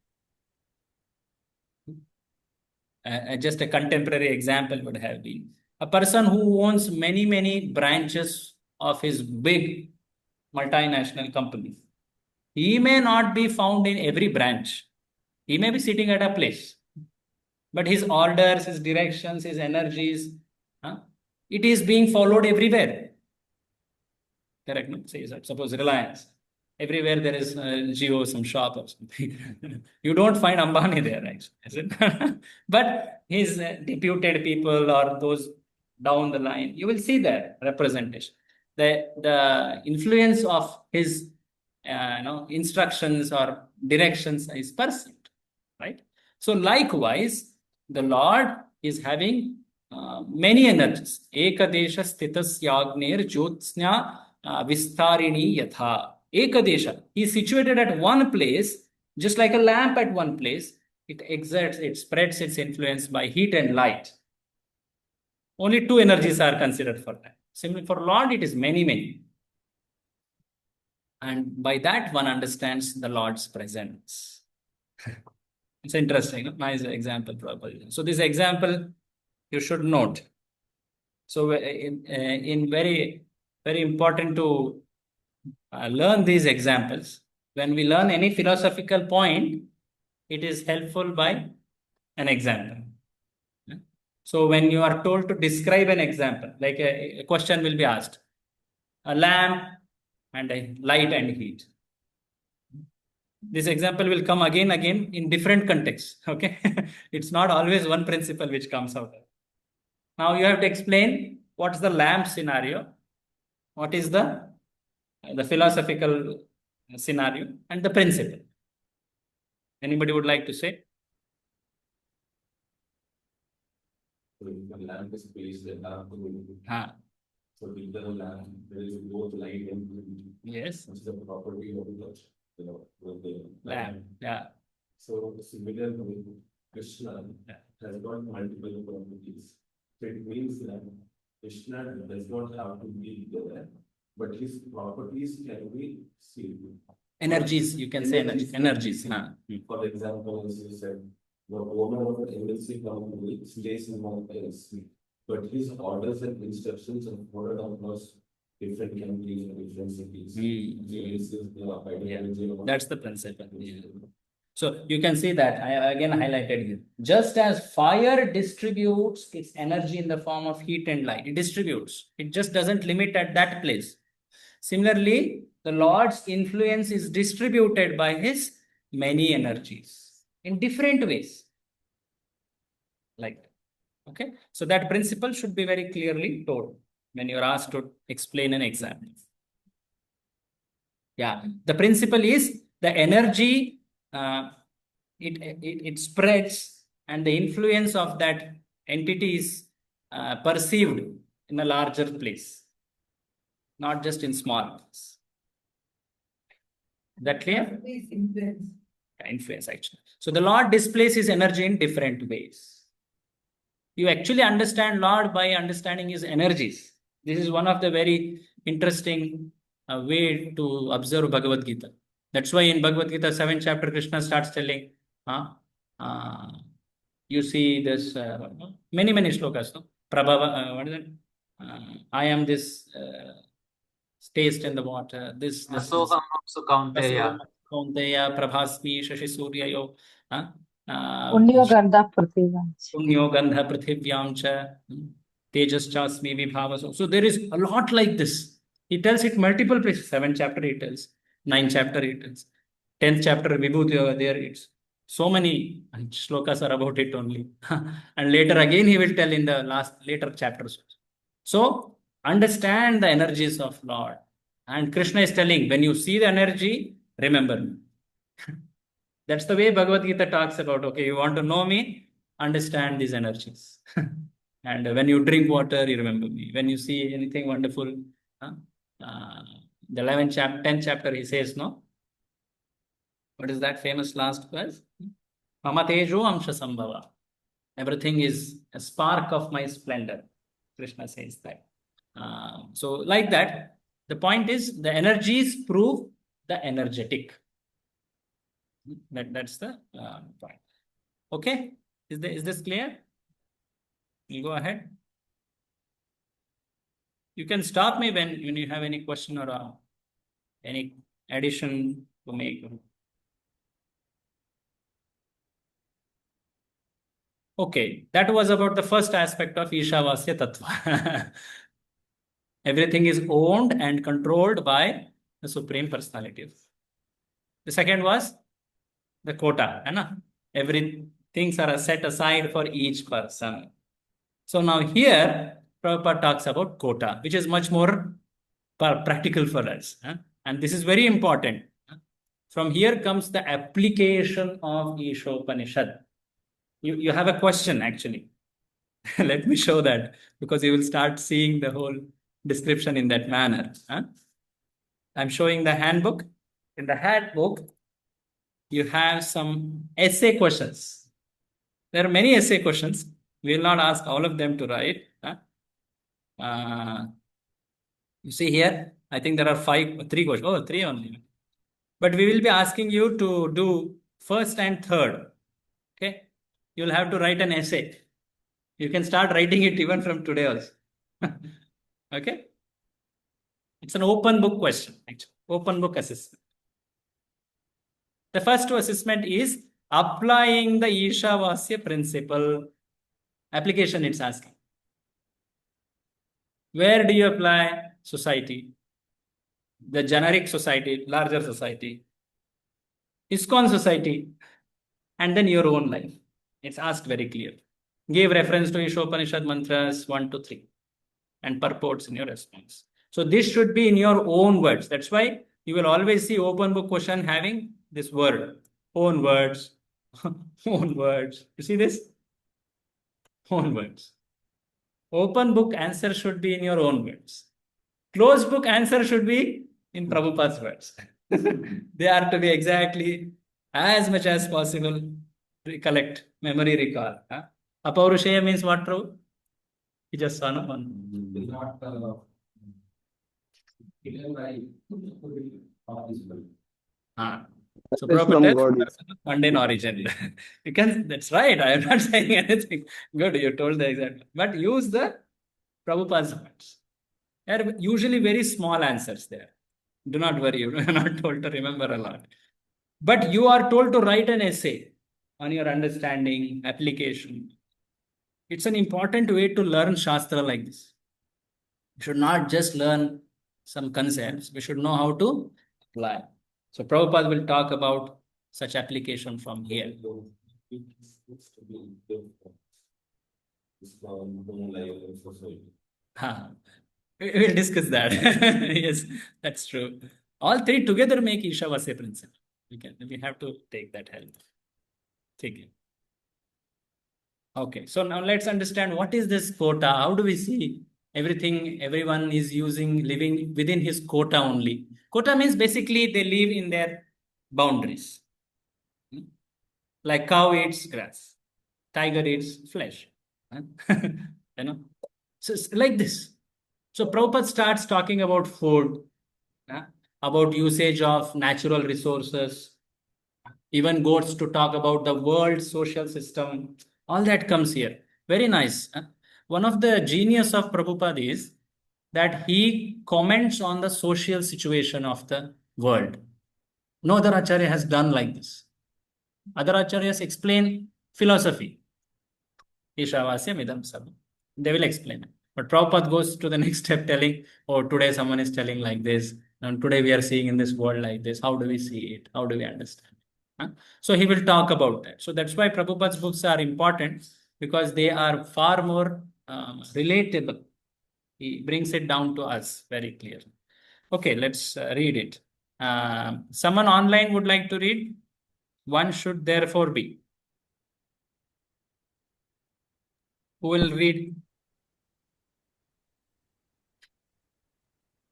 Just a contemporary example would have been a person who owns many branches of his big multinational company. He may not be found in every branch. He may be sitting at a place. But his orders, his directions, his energies, it is being followed everywhere. Correct? No? Say, suppose Reliance. Everywhere there is Jio, some shop or something. You don't find Ambani there, actually. But his deputed people or those down the line, you will see that representation. The influence of his instructions or directions is perceived, right? So likewise, the Lord is having many energies. Ekadesha sthitasyagnir jyotsnya vistarini yatha. Ekadesha. He is situated at one place, just like a lamp at one place. It exerts, it spreads its influence by heat and light. Only two energies are considered for that. Similarly, for Lord, it is many. And by that, one understands the Lord's presence. It's interesting. Nice example, probably. So this example, you should note. So in very important to learn these examples when we learn any philosophical point, it is helpful by an example. So when you are told to describe an example, like a question will be asked, a lamp and a light and heat. This example will come again in different contexts. Okay, it's not always one principle which comes out. Now you have to explain what's the lamp scenario, what is the philosophical scenario, and the principle. Anybody would like to say? So if the lamp is placed at the Ah, so with the lamp, there is both light and heat, yes, which is a property of the lamp. Yeah. So similarly, Krishna Yeah. has got multiple properties. So it means that Krishna does not have to be there, but his properties can be seen. Energies, you can say energies. For example, as you said, the owner of an MNC company stays in one place, but his orders and instructions are followed across different countries and different cities. That's the principle. So you can see that I again highlighted here. Just as fire distributes its energy in the form of heat and light, it distributes. It just doesn't limit at that place. Similarly, the Lord's influence is distributed by his many energies in different ways. Like that. Okay. So that principle should be very clearly told when you're asked to explain an example. Yeah. The principle is the energy it spreads, and the influence of that entity is perceived in a larger place, not just in small place. Is that clear? Please influence. Influence, actually. So the Lord displays his energy in different ways. You actually understand Lord by understanding his energies. This is one of the very interesting way to observe Bhagavad Gita. That's why in Bhagavad Gita 7th chapter, Krishna starts telling, you see this many shlokas, no? Prabhava, what is it? I am this taste in the water. This Asoham Kaunteya. Kaunteya, Prabhasmi, Shashi Suryayo. Punyo Gandha Prithivam. Punyo Gandha Prithivyam cha. Tejas Chasmi Vibhavaso. So there is a lot like this. He tells it multiple places. 7th chapter he tells. 9th chapter he tells. 10th chapter Vibhuti over there. It's so many shlokas are about it only. And later again he will tell in the later chapters. So understand the energies of Lord. And Krishna is telling, when you see the energy, remember me. That's the way Bhagavad Gita talks about, okay, you want to know me, understand these energies. And when you drink water, you remember me. When you see anything wonderful, the 10th chapter, he says, no? What is that famous last verse? Mamatejo amsha sambhava. Everything is a spark of my splendor. Krishna says that. So like that, the point is the energies prove the energetic. That's the point. Okay, is this clear? You go ahead. You can stop me when you have any question or any addition to make. Okay, that was about the first aspect of Ishavasya Tattva. Everything is owned and controlled by the Supreme Personality. The second was the quota. Things are set aside for each person. So now here, Prabhupada talks about quota, which is much more practical for us. And this is very important. From here comes the application of Ishopanishad. You have a question actually. Let me show that, because you will start seeing the whole description in that manner. I'm showing the handbook. In the handbook, you have some essay questions. There are many essay questions. We will not ask all of them to write. You see here, I think there are 3 questions. Oh, 3 only. But we will be asking you to do first and third. Okay. You will have to write an essay. You can start writing it even from today also. Okay. It's an open book question, actually. Open book assessment. The first assessment is applying the Ishavasya principle. Application it's asking. Where do you apply? Society. The generic society, larger society. ISKCON society. And then your own life. It's asked very clear. Give reference to Ishopanishad mantras 1 to 3 and purports in your response. So this should be in your own words. That's why you will always see open book question having this word. Own words. Own words. You see this? Own words. Open book answer should be in your own words. Closed book answer should be in Prabhupada's words. They are to be exactly as much as possible recollect, memory recall. Huh? Apaurushaya means what, Prabhu? You just saw no one. So Message Prabhupada from tells God. person of mundane origin. You can, that's right. I am not saying anything. Good, you told the exact. But use the Prabhupada's words. There are usually very small answers there. Do not worry, you are not told to remember a lot. But you are told to write an essay on your understanding, application. It's an important way to learn Shastra like this. We should not just learn some concepts, we should know how to apply. So Prabhupada will talk about such application from here. We will discuss that. Yes, that's true. All three together make Ishavasya principle. We have to take that help. Take it. Okay, so now let's understand what is this quota. How do we see everything everyone is using, living within his quota only? Quota means basically they live in their boundaries. Like cow eats grass, tiger eats flesh. You know, so it's like this. So Prabhupada starts talking about food, about usage of natural resources, even goes to talk about the world social system. All that comes here. Very nice. One of the genius of Prabhupada is that he comments on the social situation of the world. No other Acharya has done like this. Other Acharyas explain philosophy. Ishavasya midam sabam. They will explain it. But Prabhupada goes to the next step telling, oh, today someone is telling like this. And today we are seeing in this world like this. How do we see it? How do we understand? So he will talk about that. So that's why Prabhupada's books are important because they are far more relatable. He brings it down to us very clearly. Okay, let's read it. Someone online would like to read? One should therefore be. Who will read?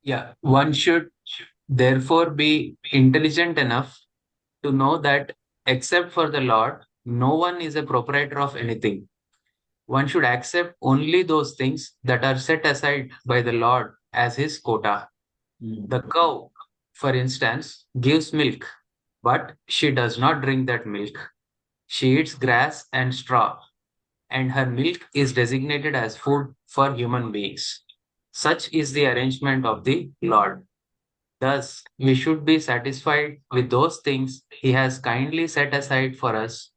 Yeah, one should therefore be intelligent enough to know that except for the Lord, no one is a proprietor of anything. One should accept only those things that are set aside by the Lord as his quota. The cow, for instance, gives milk, but she does not drink that milk. She eats grass and straw, and her milk is designated as food for human beings. Such is the arrangement of the Lord. Thus, we should be satisfied with those things He has kindly set aside for us,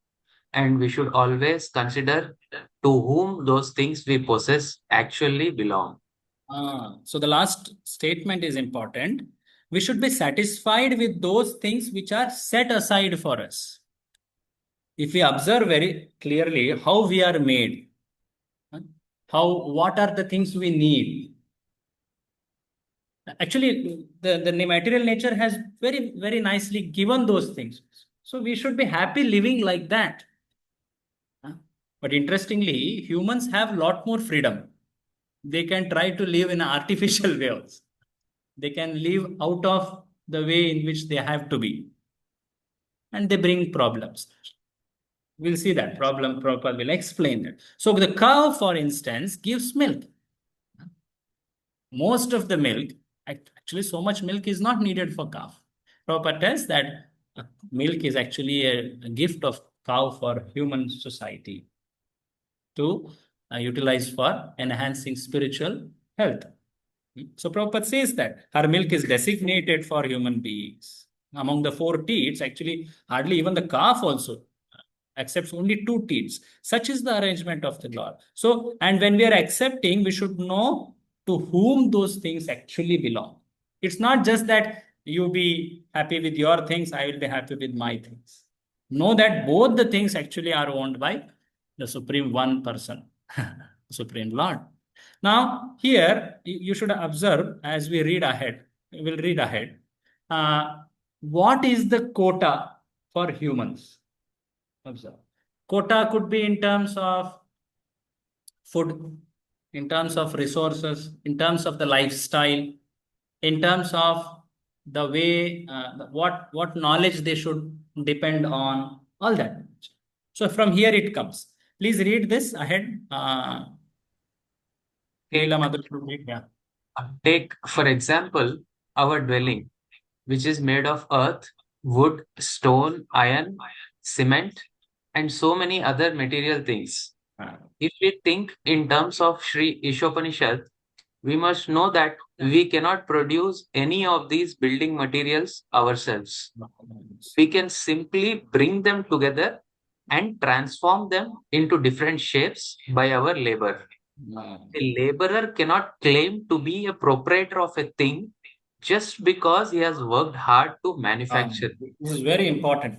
and we should always consider to whom those things we possess actually belong. So the last statement is important. We should be satisfied with those things which are set aside for us. If we observe very clearly how we are made, what are the things we need? Actually, the material nature has very, very nicely given those things. So we should be happy living like that. But interestingly, humans have a lot more freedom. They can try to live in an artificial way also. They can live out of the way in which they have to be. And they bring problems. We'll see that problem. Prabhupada will explain that. So the cow, for instance, gives milk. Most of the milk, actually so much milk is not needed for cow. Prabhupada tells that milk is actually a gift of cow for human society to utilize for enhancing spiritual health. So Prabhupada says that her milk is designated for human beings. Among the 4 teats, actually, hardly even the calf also accepts only 2 teats. Such is the arrangement of the Lord. So, and when we are accepting, we should know to whom those things actually belong. It's not just that you be happy with your things, I will be happy with my things. Know that both the things actually are owned by the Supreme One Person, Supreme Lord. Now, here you should observe as we read ahead, we will read ahead. What is the quota for humans? Observe. Quota could be in terms of food, in terms of resources, in terms of the lifestyle, in terms of the way, what knowledge they should depend on, all that. So from here it comes. Please read this ahead. Leela Madhur should read, yeah. Take, for example, our dwelling, which is made of earth, wood, stone, iron, cement, and so many other material things. If we think in terms of Sri Ishopanishad, we must know that we cannot produce any of these building materials ourselves. We can simply bring them together and transform them into different shapes by our labor. A laborer cannot claim to be a proprietor of a thing just because he has worked hard to manufacture. This is very important.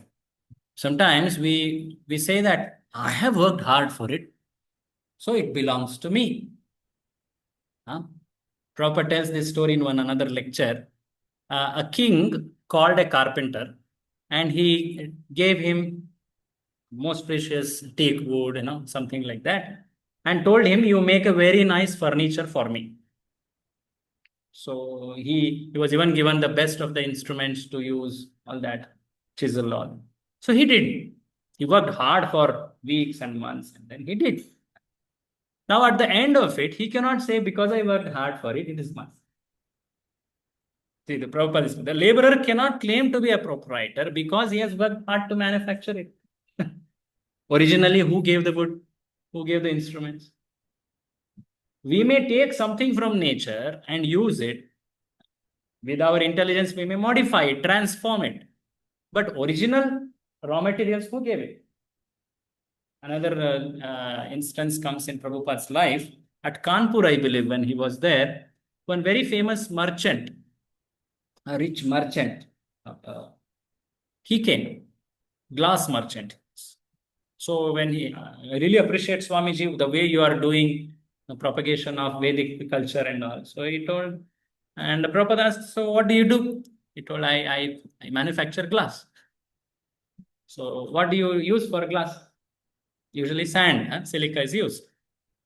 Sometimes we say that I have worked hard for it, so it belongs to me. Prabhupada tells this story in one another lecture. A king called a carpenter and he gave him most precious teak wood, something like that, and told him, you make a very nice furniture for me. So he was even given the best of the instruments to use, all that, chisel, all. So he did. He worked hard for weeks and months, and then he did. Now at the end of it, he cannot say, because I worked hard for it, it is mine. See, the Prabhupada is, the laborer cannot claim to be a proprietor because he has worked hard to manufacture it. Originally, who gave the wood? Who gave the instruments? We may take something from nature and use it. With our intelligence, we may modify it, transform it. But original raw materials, who gave it? Another instance comes in Prabhupada's life. At Kanpur, I believe, when he was there, one very famous merchant, a rich merchant, he came, glass merchant. So when I really appreciate Swamiji, the way you are doing the propagation of Vedic culture and all. So he told, and the Prabhupada asked, so what do you do? He told, I manufacture glass. So what do you use for glass? Usually sand, silica is used.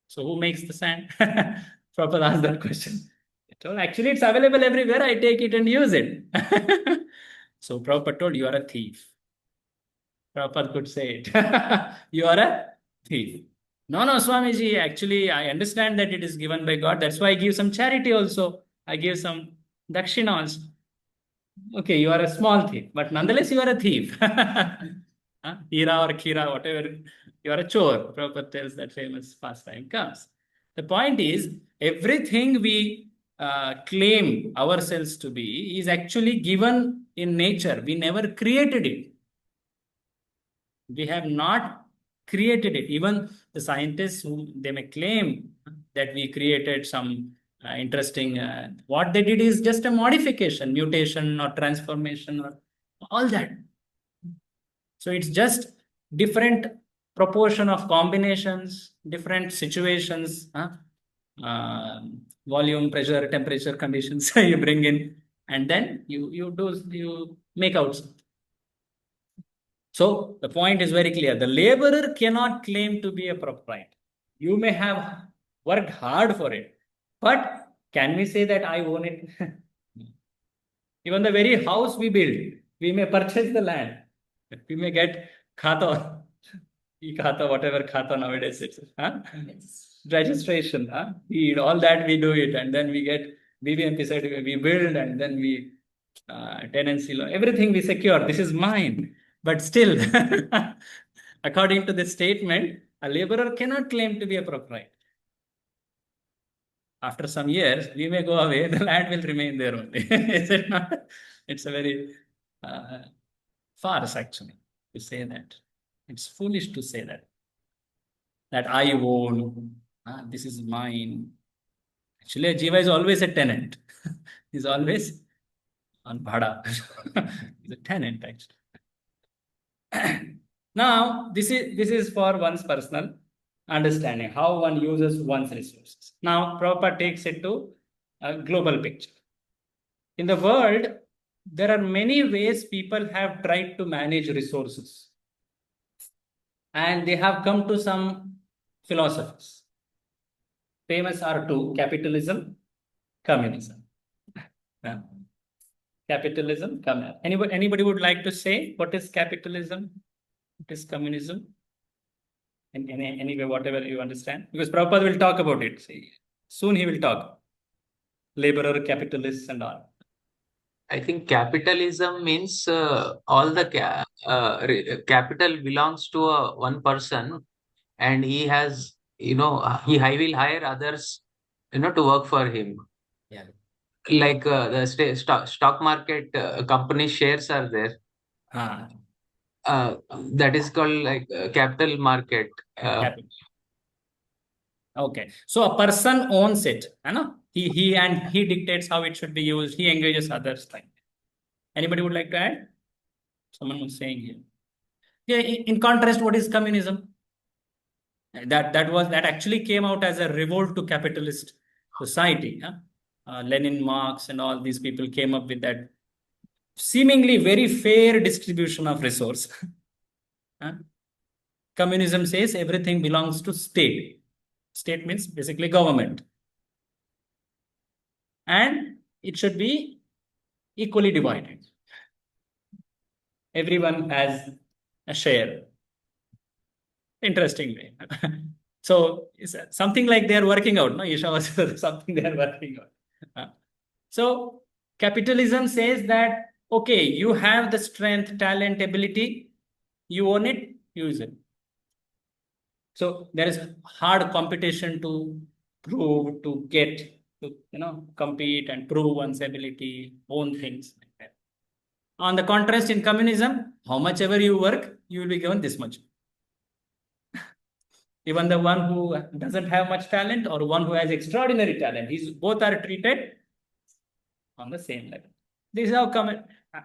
So who makes the sand? Prabhupada asked that question. He told, actually it's available everywhere. I take it and use it. So Prabhupada told, you are a thief. Prabhupada could say it. You are a thief. No, Swamiji, actually, I understand that it is given by God. That's why I give some charity also. I give some dakshina also. Okay, you are a small thief, but nonetheless, you are a thief. Hira or Kira, whatever, you are a chore. Prabhupada tells that famous pastime comes. The point is, everything we claim ourselves to be is actually given in nature. We never created it. We have not created it. Even the scientists who they may claim that we created some interesting, what they did is just a modification, mutation or transformation or all that. So it's just different proportion of combinations, different situations, volume, pressure, temperature conditions you bring in, and then you make out something. So the point is very clear. The laborer cannot claim to be a proprietor. You may have worked hard for it, but can we say that I own it? Even the very house we build, we may purchase the land. We may get khata, e-khata, whatever khata nowadays it's, registration, all that we do it, and then we get BBMP certificate, we build, and then we tenancy law, everything we secure. This is mine. But still, according to this statement, a laborer cannot claim to be a proprietor. After some years, we may go away, the land will remain there only. Is it not? It's a very farce actually to say that. It's foolish to say that I own, this is mine. Actually, a jiva is always a tenant. He's always on bhada. He's a tenant actually. Now, this is for one's personal understanding, how one uses one's resources. Now, Prabhupada takes it to a global picture. In the world, there are many ways people have tried to manage resources. And they have come to some philosophies. Famous are two: capitalism, communism. Capitalism, communism. Anybody would like to say what is capitalism? What is communism? Anyway, whatever you understand. Because Prabhupada will talk about it. See, soon he will talk. Laborer, capitalists and all. I think capitalism means all the capital belongs to one person, and he has, he will hire others, to work for him. Yeah. Like the stock market company shares are there. That is called like capital market. Capital. Okay. So a person owns it. He dictates how it should be used. He engages others. Like. Anybody would like to add? Someone was saying here. Yeah, in contrast, what is communism? That actually came out as a revolt to capitalist society. Lenin, Marx, and all these people came up with that seemingly very fair distribution of resource. Communism says everything belongs to state. State means basically government. And it should be equally divided. Everyone has a share. Interesting way. So it's something like they are working out. No, Isha was something they are working out. So capitalism says that, okay, you have the strength, talent, ability, you own it, use it. So there is hard competition to prove, to get, to compete and prove one's ability, own things. On the contrast, in communism, how much ever you work, you will be given this much. Even the one who doesn't have much talent or one who has extraordinary talent, both are treated on the same level. This is how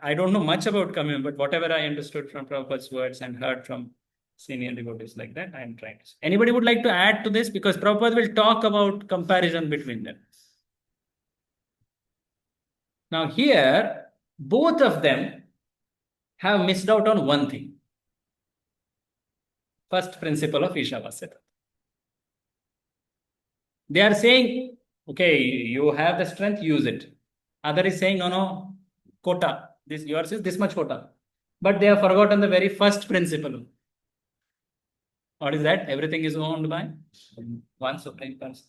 I don't know much about communism, but whatever I understood from Prabhupada's words and heard from senior devotees like that, I am trying to say. Anybody would like to add to this? Because Prabhupada will talk about comparison between them. Now here, both of them have missed out on one thing. First principle of Ishavasya. They are saying, okay, you have the strength, use it. Other is saying, no, quota. Yours is this much quota. But they have forgotten the very first principle. What is that? Everything is owned by one supreme person.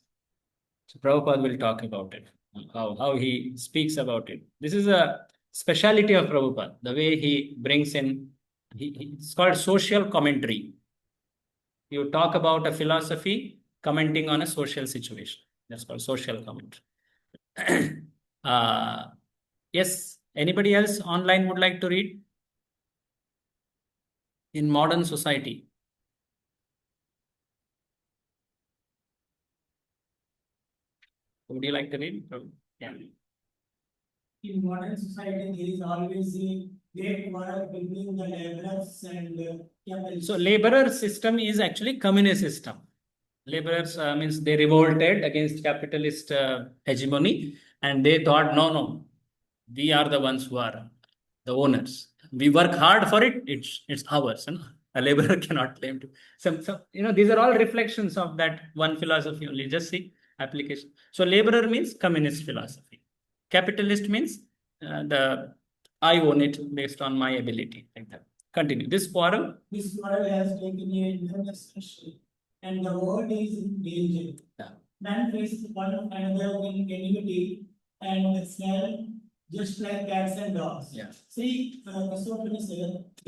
So Prabhupada will talk about it, how he speaks about it. This is a speciality of Prabhupada, the way he brings in, it's called social commentary. You talk about a philosophy commenting on a social situation. That's called social commentary. Yes, anybody else online would like to read? In modern society. Would you like to read? Yeah. In modern society, there is always a great war between the laborers and capitalists. So laborer system is actually communist system. Laborers means they revolted against capitalist hegemony, and they thought, no, we are the ones who are the owners. We work hard for it. It's ours. A laborer cannot claim to. So these are all reflections of that one philosophy only. Just see application. So laborer means communist philosophy. Capitalist means I own it based on my ability, like that. Continue. This quarrel. This quarrel has taken a enormous issue, and the world is in danger. Yeah. Man faces one another in enmity and smell just like cats and dogs. Yeah. See, Christopher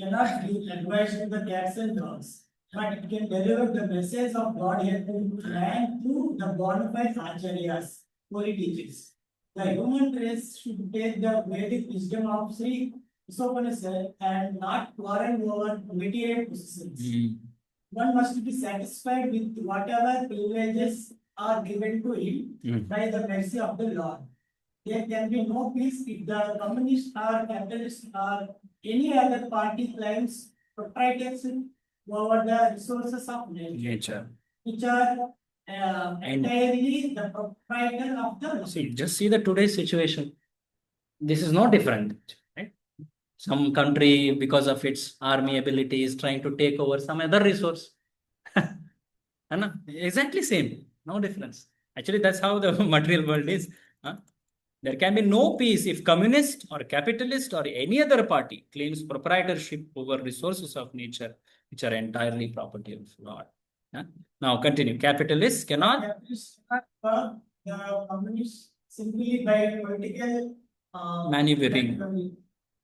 cannot give advice to the cats and dogs, but it can deliver the message of God here to man through the bona fide acharyas, holy teachers. The human race should take the Vedic wisdom of Sri Usopanisad, and not quarrel over material possessions. One must be satisfied with whatever privileges are given to him by the mercy of the Lord. There can be no peace if the communist or capitalist or any other party claims proprietorship over the resources of nature, which are entirely the proprietor of the. See, just see the today's situation. This is no different, right? Some country, because of its army ability, is trying to take over some other resource. Exactly same, no difference. Actually, that's how the material world is. There can be no peace if communist or capitalist or any other party claims proprietorship over resources of nature, which are entirely property of God. Now continue. Capitalists cannot. Capitalists cannot the communists simply by political maneuvering.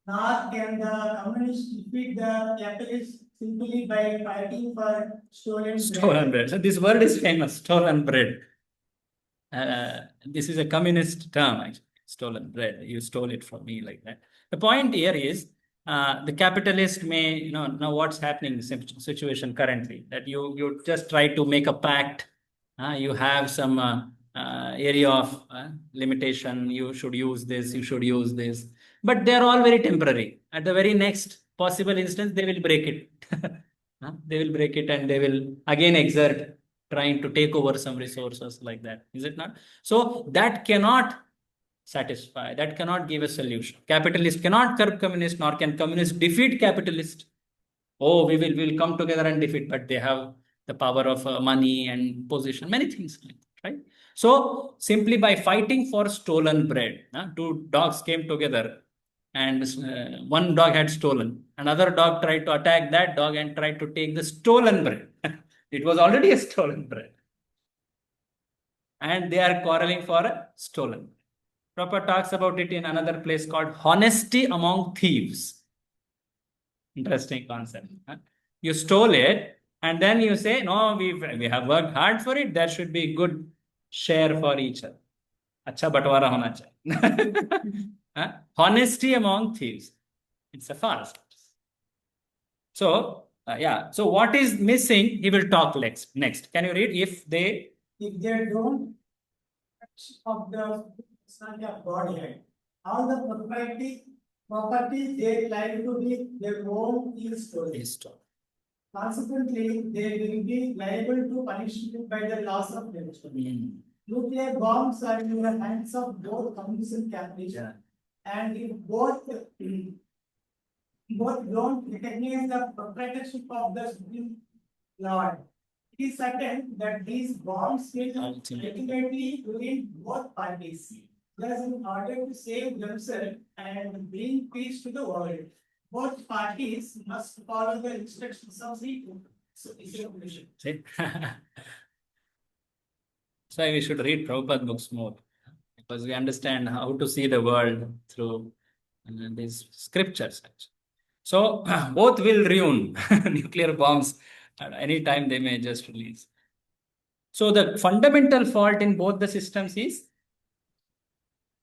Nor can the communists defeat the capitalists simply by fighting for stolen bread. So this word is famous, stolen bread. This is a communist term, actually. Stolen bread. You stole it from me like that. The point here is the capitalist may, now what's happening in the situation currently, that you just try to make a pact. You have some area of limitation. You should use this, you should use this. But they're all very temporary. At the very next possible instance, they will break it. They will break it and they will again exert trying to take over some resources like that. Is it not? So that cannot satisfy, that cannot give a solution. Capitalist cannot curb communist, nor can communist defeat capitalist. Oh, we will come together and defeat, but they have the power of money and position, many things like that, right? So simply by fighting for stolen bread, two dogs came together and one dog had stolen. Another dog tried to attack that dog and tried to take the stolen bread. It was already a stolen bread. And they are quarreling for a stolen bread. Prabhupada talks about it in another place called honesty among thieves. Interesting concept. You stole it and then you say, no, we have worked hard for it. There should be good share for each other. Acha batwara hona chahiye. Honesty among thieves. It's a farce. So, So what is missing? He will talk next. Can you read? If they don't of the personality of Godhead, all the property they claim to be their own is stolen. Consequently, they will be liable to punishment by the laws of nature. Nuclear bombs are in the hands of both communists and capitalists. And if both don't recognize the proprietorship of the Supreme Lord, it is certain that these bombs will ultimately ruin both parties. Thus, in order to save themselves and bring peace to the world, both parties must follow the instructions of the solution. So we should read Prabhupada books more, because we understand how to see the world through these scriptures. So both will ruin. Nuclear bombs at any time they may just release. So the fundamental fault in both the systems is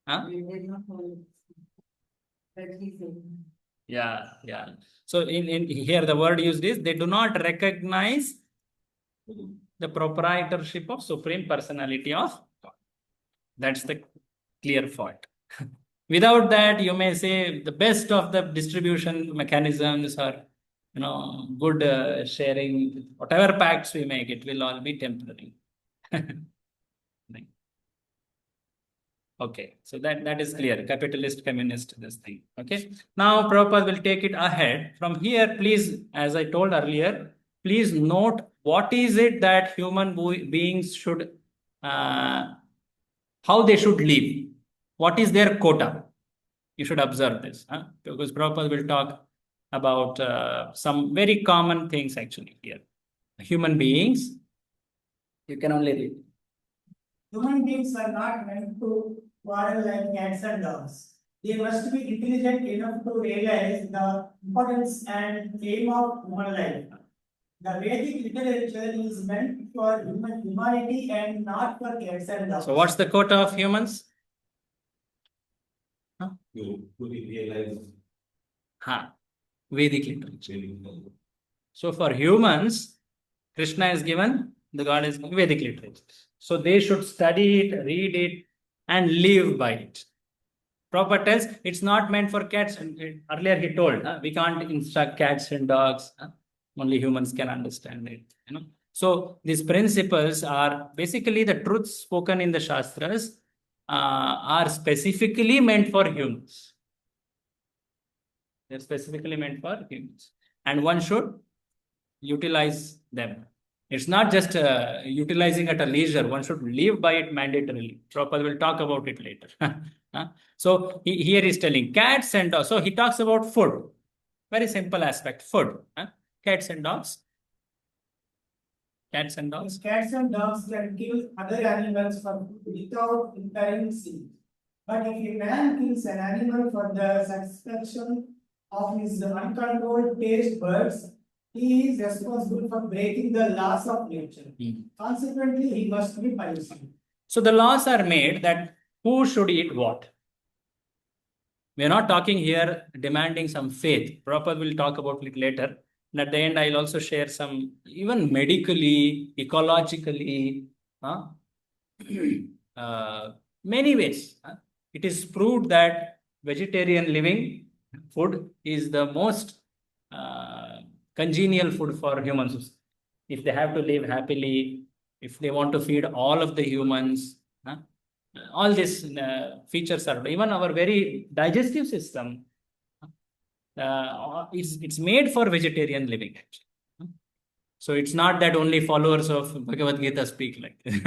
yeah. So in here the word used is they do not recognize the proprietorship of Supreme Personality of God. That's the clear fault. Without that, you may say the best of the distribution mechanisms or good sharing, whatever pacts we make, it will all be temporary. Okay, so that is clear. Capitalist, communist, this thing. Okay. Now Prabhupada will take it ahead. From here, please, as I told earlier, please note what is it that human beings should, how they should live. What is their quota? You should observe this, because Prabhupada will talk about some very common things actually here. Human beings, you can only read. Human beings are not meant to quarrel like cats and dogs. They must be intelligent enough to realize the importance and aim of human life. The Vedic literature is meant for humanity and not for cats and dogs. So what's the quota of humans? To realize Vedic literature. So for humans, Krishna is given, the God is given Vedic literature. So they should study it, read it, and live by it. Prabhupada tells it's not meant for cats. Earlier he told, we can't instruct cats and dogs. Only humans can understand it. So these principles are basically the truths spoken in the Shastras are specifically meant for humans. They're specifically meant for humans. And one should utilize them. It's not just utilizing at a leisure. One should live by it mandatorily. Prabhupada will talk about it later. So here he's telling cats and dogs. So he talks about food. Very simple aspect. Food. Cats and dogs. Cats and dogs. Cats and dogs can kill other animals for food without incurring sin. But if a man kills an animal for the satisfaction of his uncontrolled taste buds, he is responsible for breaking the laws of nature. Consequently, he must be punished. So the laws are made that who should eat what. We are not talking here demanding some faith. Prabhupada will talk about it later. And at the end, I'll also share some, even medically, ecologically, many ways. It is proved that vegetarian living food is the most congenial food for humans. If they have to live happily, if they want to feed all of the humans, all these features are, even our very digestive system, it's made for vegetarian living. So it's not that only followers of Bhagavad Gita speak like this.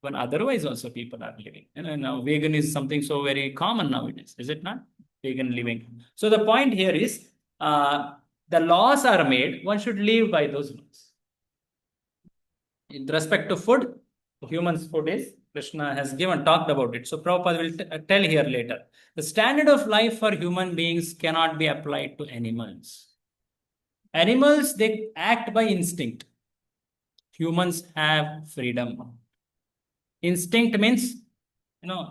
But otherwise also people are living. And now vegan is something so very common nowadays, is it not? Vegan living. So the point here is, the laws are made, one should live by those laws. In respect to food, humans' food is, Krishna has talked about it. So Prabhupada will tell here later. The standard of life for human beings cannot be applied to animals. Animals, they act by instinct. Humans have freedom. Instinct means,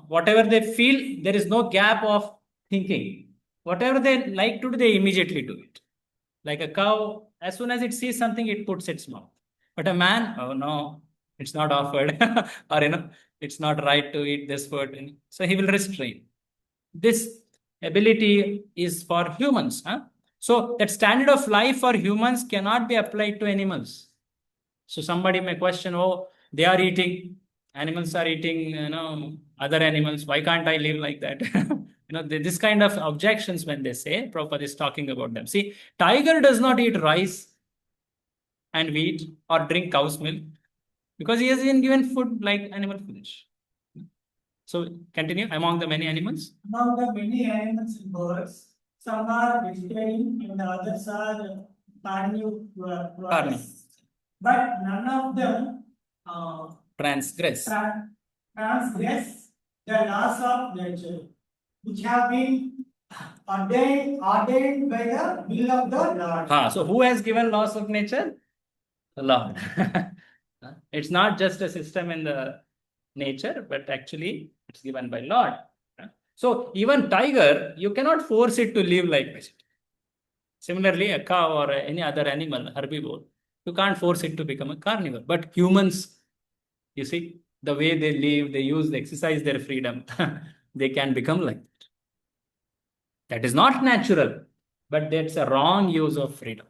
whatever they feel, there is no gap of thinking. Whatever they like to do, they immediately do it. Like a cow, as soon as it sees something, it puts its mouth. But a man, oh no, it's not offered. Or, it's not right to eat this food. So he will restrain. This ability is for humans. So that standard of life for humans cannot be applied to animals. So somebody may question, oh, they are eating, animals are eating, other animals. Why can't I live like that? This kind of objections when they say, Prabhupada is talking about them. See, tiger does not eat rice and wheat or drink cow's milk because he has been given food like animal flesh. So continue. Among the many animals? Among the many animals and birds, some are vegetarian and the others are carnivorous. But none of them transgress the laws of nature, which have been ordained by the will of the Lord. So who has given laws of nature? The Lord. It's not just a system in the nature, but actually it's given by Lord. So even tiger, you cannot force it to live like vegetarian. Similarly, a cow or any other animal, herbivore, you can't force it to become a carnivore. But humans, you see, the way they live, they exercise their freedom, they can become like that. That is not natural, but that's a wrong use of freedom.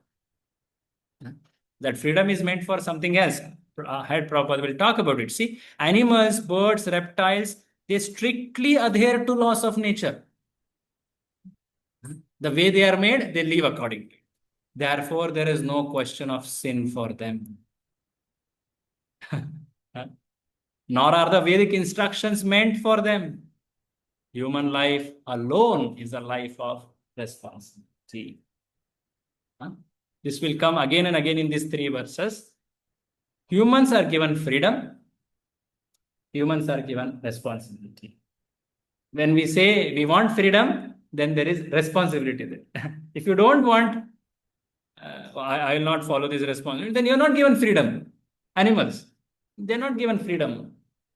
That freedom is meant for something else. Head Prabhupada will talk about it. See, animals, birds, reptiles, they strictly adhere to laws of nature. The way they are made, they live accordingly. Therefore, there is no question of sin for them. Nor are the Vedic instructions meant for them. Human life alone is a life of responsibility. This will come again and again in these 3 verses. Humans are given freedom. Humans are given responsibility. When we say we want freedom, then there is responsibility there. If you don't want, I will not follow this responsibility, then you are not given freedom. Animals, they are not given freedom.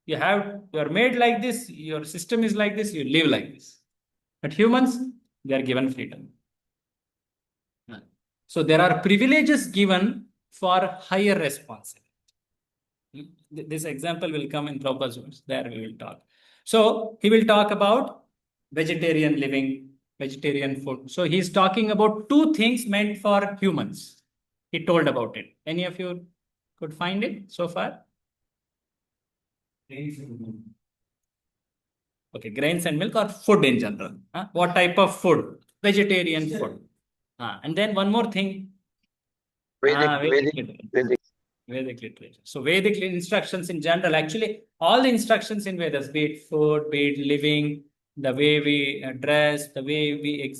You are made like this, your system is like this, you live like this. But humans, they are given freedom. So there are privileges given for higher responsibility. This example will come in Prabhupada's words. There we will talk. So he will talk about vegetarian living, vegetarian food. So he's talking about two things meant for humans. He told about it. Any of you could find it so far? Okay, grains and milk or food in general. What type of food? Vegetarian food. And then one more thing. Vedic. Vedic literature. So Vedic instructions in general, actually all the instructions in Vedas, be it food, be it living, the way we dress, the way we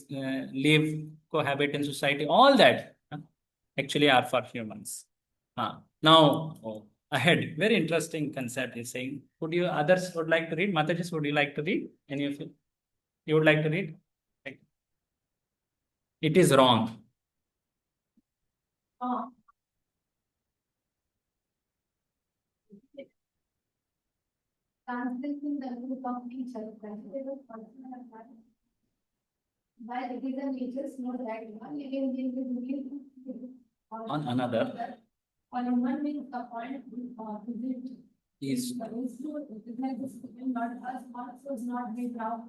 live, cohabit in society, all that actually are for humans. Now, ahead, very interesting concept is saying, others would like to read? Matajis, would you like to read? Any of you? You would like to read? It is wrong. Translating the group of nature, vegetable, person, and plant. While it is a nature's no right one, living being is living On another. On one means the point visit Is not us, also is not made now.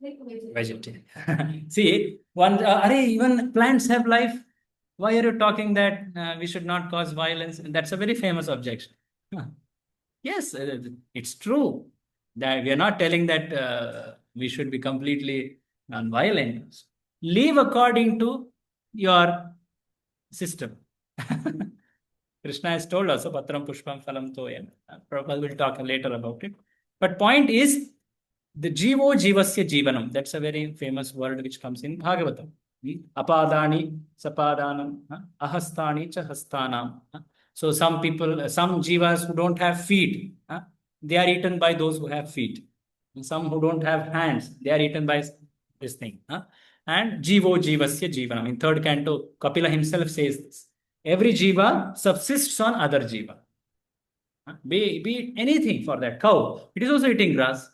vegetarian. See, even plants have life. Why are you talking that we should not cause violence? That's a very famous objection. Yes, it's true that we are not telling that we should be completely non-violent. Live according to your system. Krishna has told us, Patram Pushpam Phalam Toyam. Prabhupada will talk later about it. But point is, the Jivo Jivasya Jivanam. That's a very famous word which comes in Bhagavatam. Apadani, Sapadanam, Ahastani, Chahastanam. So some people, some jivas who don't have feet, they are eaten by those who have feet. And some who don't have hands, they are eaten by this thing. And Jivo Jivasya Jivanam. In third canto, Kapila himself says this. Every jiva subsists on other jiva. Be anything for that. Cow, it is also eating grass.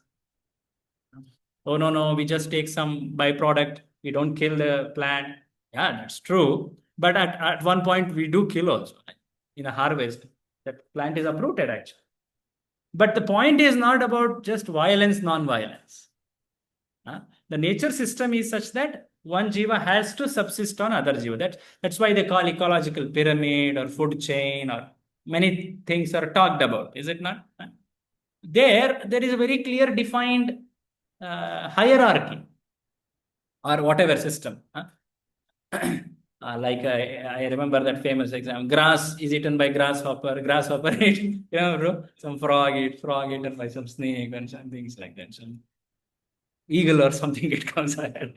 Oh, no, we just take some byproduct. We don't kill the plant. Yeah, that's true. But at one point, we do kill also. In a harvest, that plant is uprooted actually. But the point is not about just violence, non-violence. The nature system is such that one jiva has to subsist on other jiva. That's why they call ecological pyramid or food chain, or many things are talked about, is it not? There is a very clear defined hierarchy or whatever system. Like I remember that famous example. Grass is eaten by grasshopper. Grasshopper eaten, some frog eaten by some snake and some things like that. Some eagle or something, it comes ahead.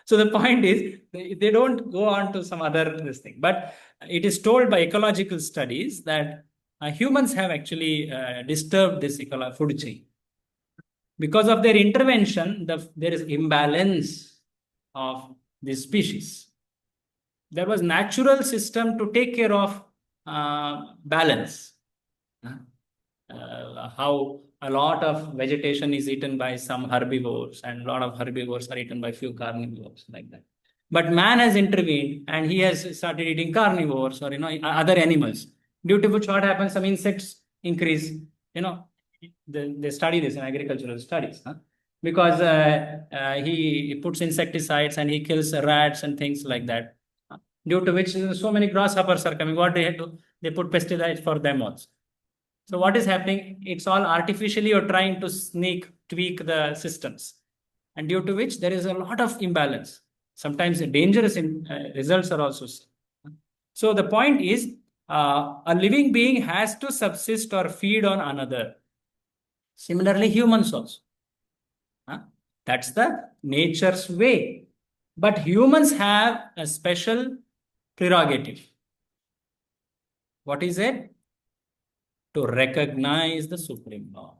So the point is, they don't go on to some other this thing. But it is told by ecological studies that humans have actually disturbed this food chain. Because of their intervention, there is imbalance of this species. There was natural system to take care of balance. How a lot of vegetation is eaten by some herbivores and a lot of herbivores are eaten by few carnivores, like that. But man has intervened and he has started eating carnivores or other animals, due to which what happens, some insects increase. They study this in agricultural studies, because he puts insecticides and he kills rats and things like that, due to which so many grasshoppers are coming. What they do, they put pesticides for them also. So what is happening? It's all artificially you're trying to tweak the systems, and due to which there is a lot of imbalance. Sometimes dangerous results are also seen. So the point is, a living being has to subsist or feed on another. Similarly, humans also. That's the nature's way. But humans have a special prerogative. What is it? To recognize the Supreme Law.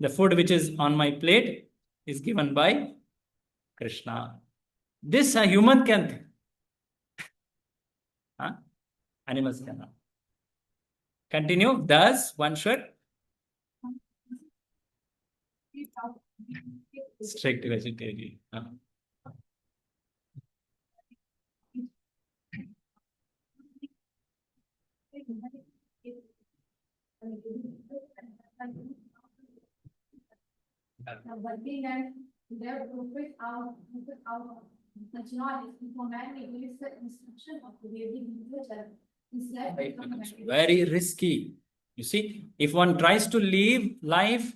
The food which is on my plate is given by Krishna. This a human can think. Animals cannot. Continue. Thus, one should strict vegetarian. Working and their profit out such knowledge before man neglects the instruction of the Vedic literature. His life Life becomes becomes very risky. You see, if one tries to live life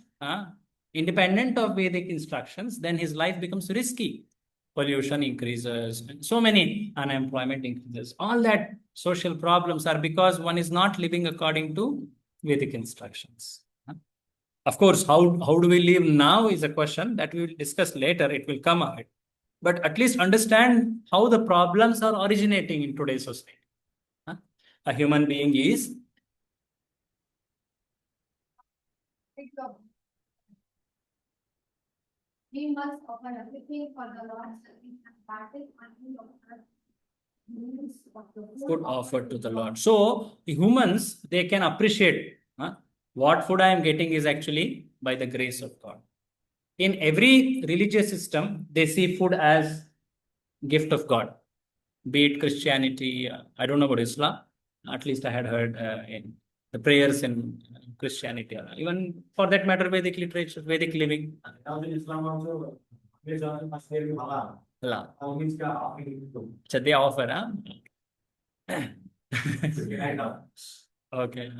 independent of Vedic instructions, then his life becomes risky. Pollution increases, and so many unemployment increases. All that social problems are because one is not living according to Vedic instructions. Of course, how do we live now is a question that we will discuss later. It will come ahead. But at least understand how the problems are originating in today's society. A human being is we must offer everything for the Lord's service and practice until offer means of the food offered to the Lord. So the humans, they can appreciate what food I am getting is actually by the grace of God. In every religious system, they see food as gift of God. Be it Christianity, I don't know about Islam. At least I had heard in the prayers in Christianity, even for that matter, Vedic literature, Vedic living. Islam also, Allah. So they offer, Okay.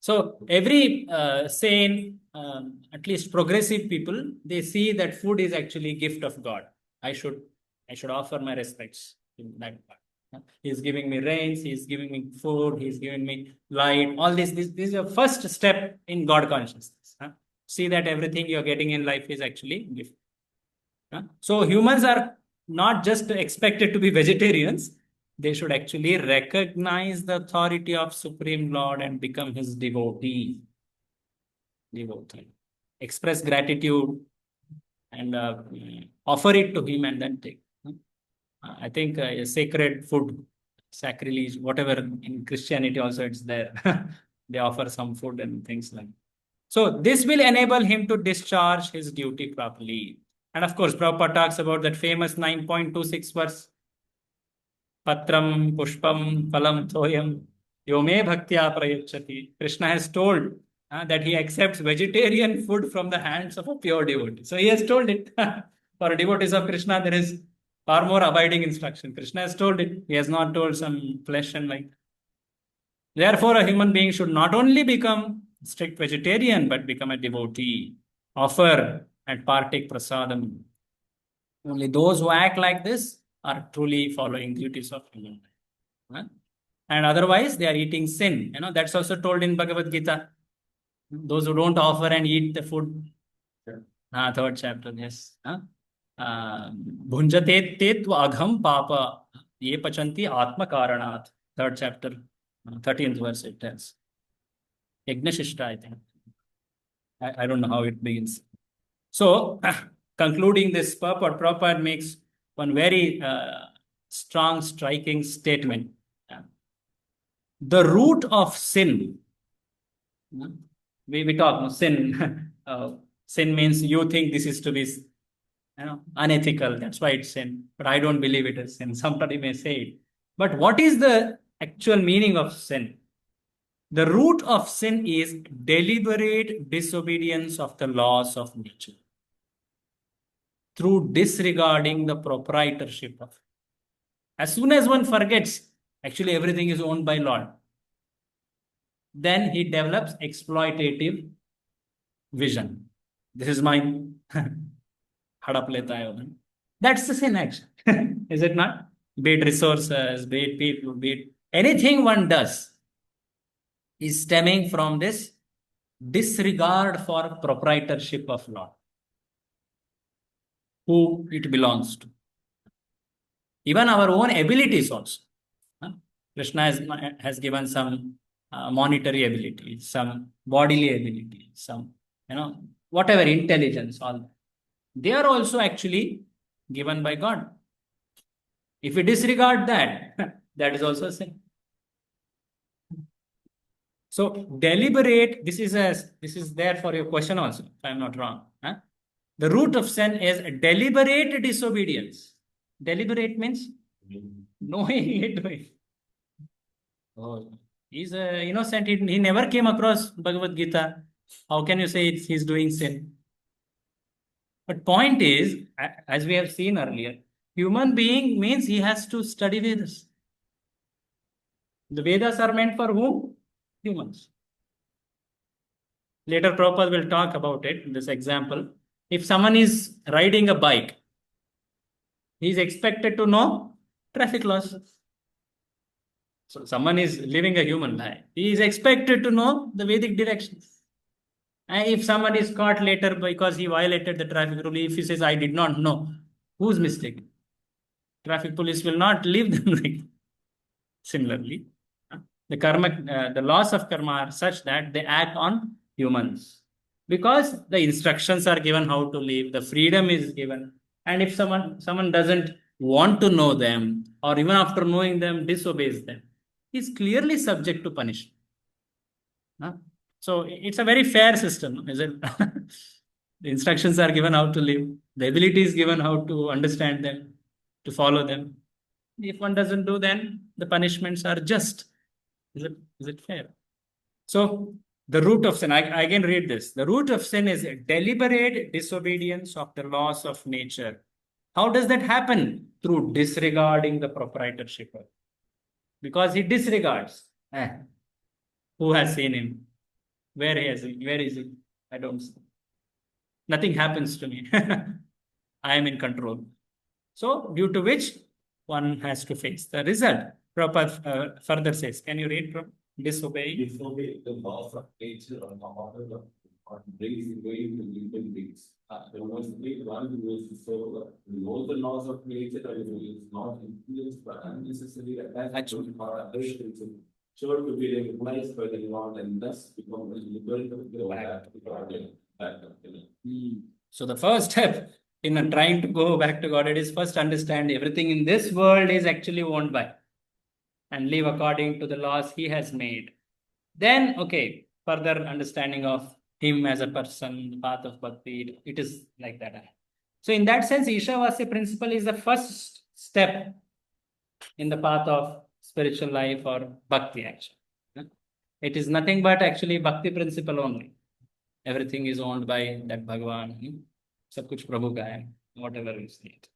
So every sane, at least progressive people, they see that food is actually a gift of God. I should offer my respects in that part. He's giving me rains, he's giving me food, he's giving me light. All this is your first step in God consciousness. See that everything you're getting in life is actually gift. So humans are not just expected to be vegetarians. They should actually recognize the authority of Supreme Lord and become his devotee. Express gratitude and offer it to him and then take. I think sacred food, sacrilege, whatever in Christianity also it's there. They offer some food and things like that. So this will enable him to discharge his duty properly. And of course, Prabhupada talks about that famous 9.26 verse. Patram, Pushpam, Phalam, Thoyam, Yome Bhaktya Prayachati. Krishna has told that he accepts vegetarian food from the hands of a pure devotee. So he has told it. For devotees of Krishna, there is far more abiding instruction. Krishna has told it. He has not told some flesh and like. Therefore, a human being should not only become strict vegetarian, but become a devotee. Offer and partake prasadam. Only those who act like this are truly following duties of human life. And otherwise, they are eating sin. That's also told in Bhagavad Gita. Those who don't offer and eat the food. Third chapter, yes. Bhunjate tetva agham papa ye pachanti atma karanat. Third chapter, 13th verse it tells. Yagnashishta, I think. I don't know how it begins. So, concluding this purport, Prabhupada makes one very strong, striking statement. The root of sin, we talk sin. Sin means you think this is to be unethical. That's why it's sin. But I don't believe it is sin. Somebody may say it. But what is the actual meaning of sin? The root of sin is deliberate disobedience of the laws of nature through disregarding the proprietorship of it. As soon as one forgets, actually everything is owned by Lord, then he develops exploitative vision. This is mine. Hadap leta hai. That's the sin action. Is it not? Be it resources, be it people, be it anything one does is stemming from this disregard for proprietorship of Lord, who it belongs to. Even our own abilities also. Krishna has given some monetary ability, some bodily ability, some, whatever intelligence, all that. They are also actually given by God. If we disregard that, that is also a sin. So deliberate, this is there for your question also, if I'm not wrong. The root of sin is deliberate disobedience. Deliberate means knowing it. Oh, He's innocent. He never came across Bhagavad Gita. How can you say he's doing sin? But point is, as we have seen earlier, human being means he has to study Vedas. The Vedas are meant for whom? Humans. Later, Prabhupada will talk about it in this example. If someone is riding a bike, he is expected to know traffic laws. So someone is living a human life. He is expected to know the Vedic directions. And if someone is caught later because he violated the traffic rule, if he says, I did not know, whose mistake? Traffic police will not leave them like. Similarly, the laws of karma are such that they act on humans. Because the instructions are given how to live, the freedom is given. And if someone doesn't want to know them, or even after knowing them, disobeys them, is clearly subject to punishment. So it's a very fair system, is it? The instructions are given how to live. The ability is given how to understand them, to follow them. If one doesn't do, then the punishments are just. Is it fair? So the root of sin, I again read this. The root of sin is a deliberate disobedience of the laws of nature. How does that happen? Through disregarding the proprietorship. Because he disregards. Who has seen him? Where is he? I don't see. Nothing happens to me. I am in control. So due to which one has to face the result. Prabhupada further says, can you read from disobey? Disobey the laws of nature or brings away the living beings. The most big one who is so know the laws of nature and is not influenced by unnecessary attachment or aversion to sure to be recognized by the Lord and thus become a liberal to go back to God. So the first step in trying to go back to God, it is first understand everything in this world is actually owned by and live according to the laws he has made. Then, okay, further understanding of him as a person, the path of bhakti, it is like that. So in that sense, Ishavasya principle is the first step in the path of spiritual life or bhakti actually. It is nothing but actually bhakti principle only. Everything is owned by that Bhagavan. Sab kuch Prabhu ka hai, whatever is it.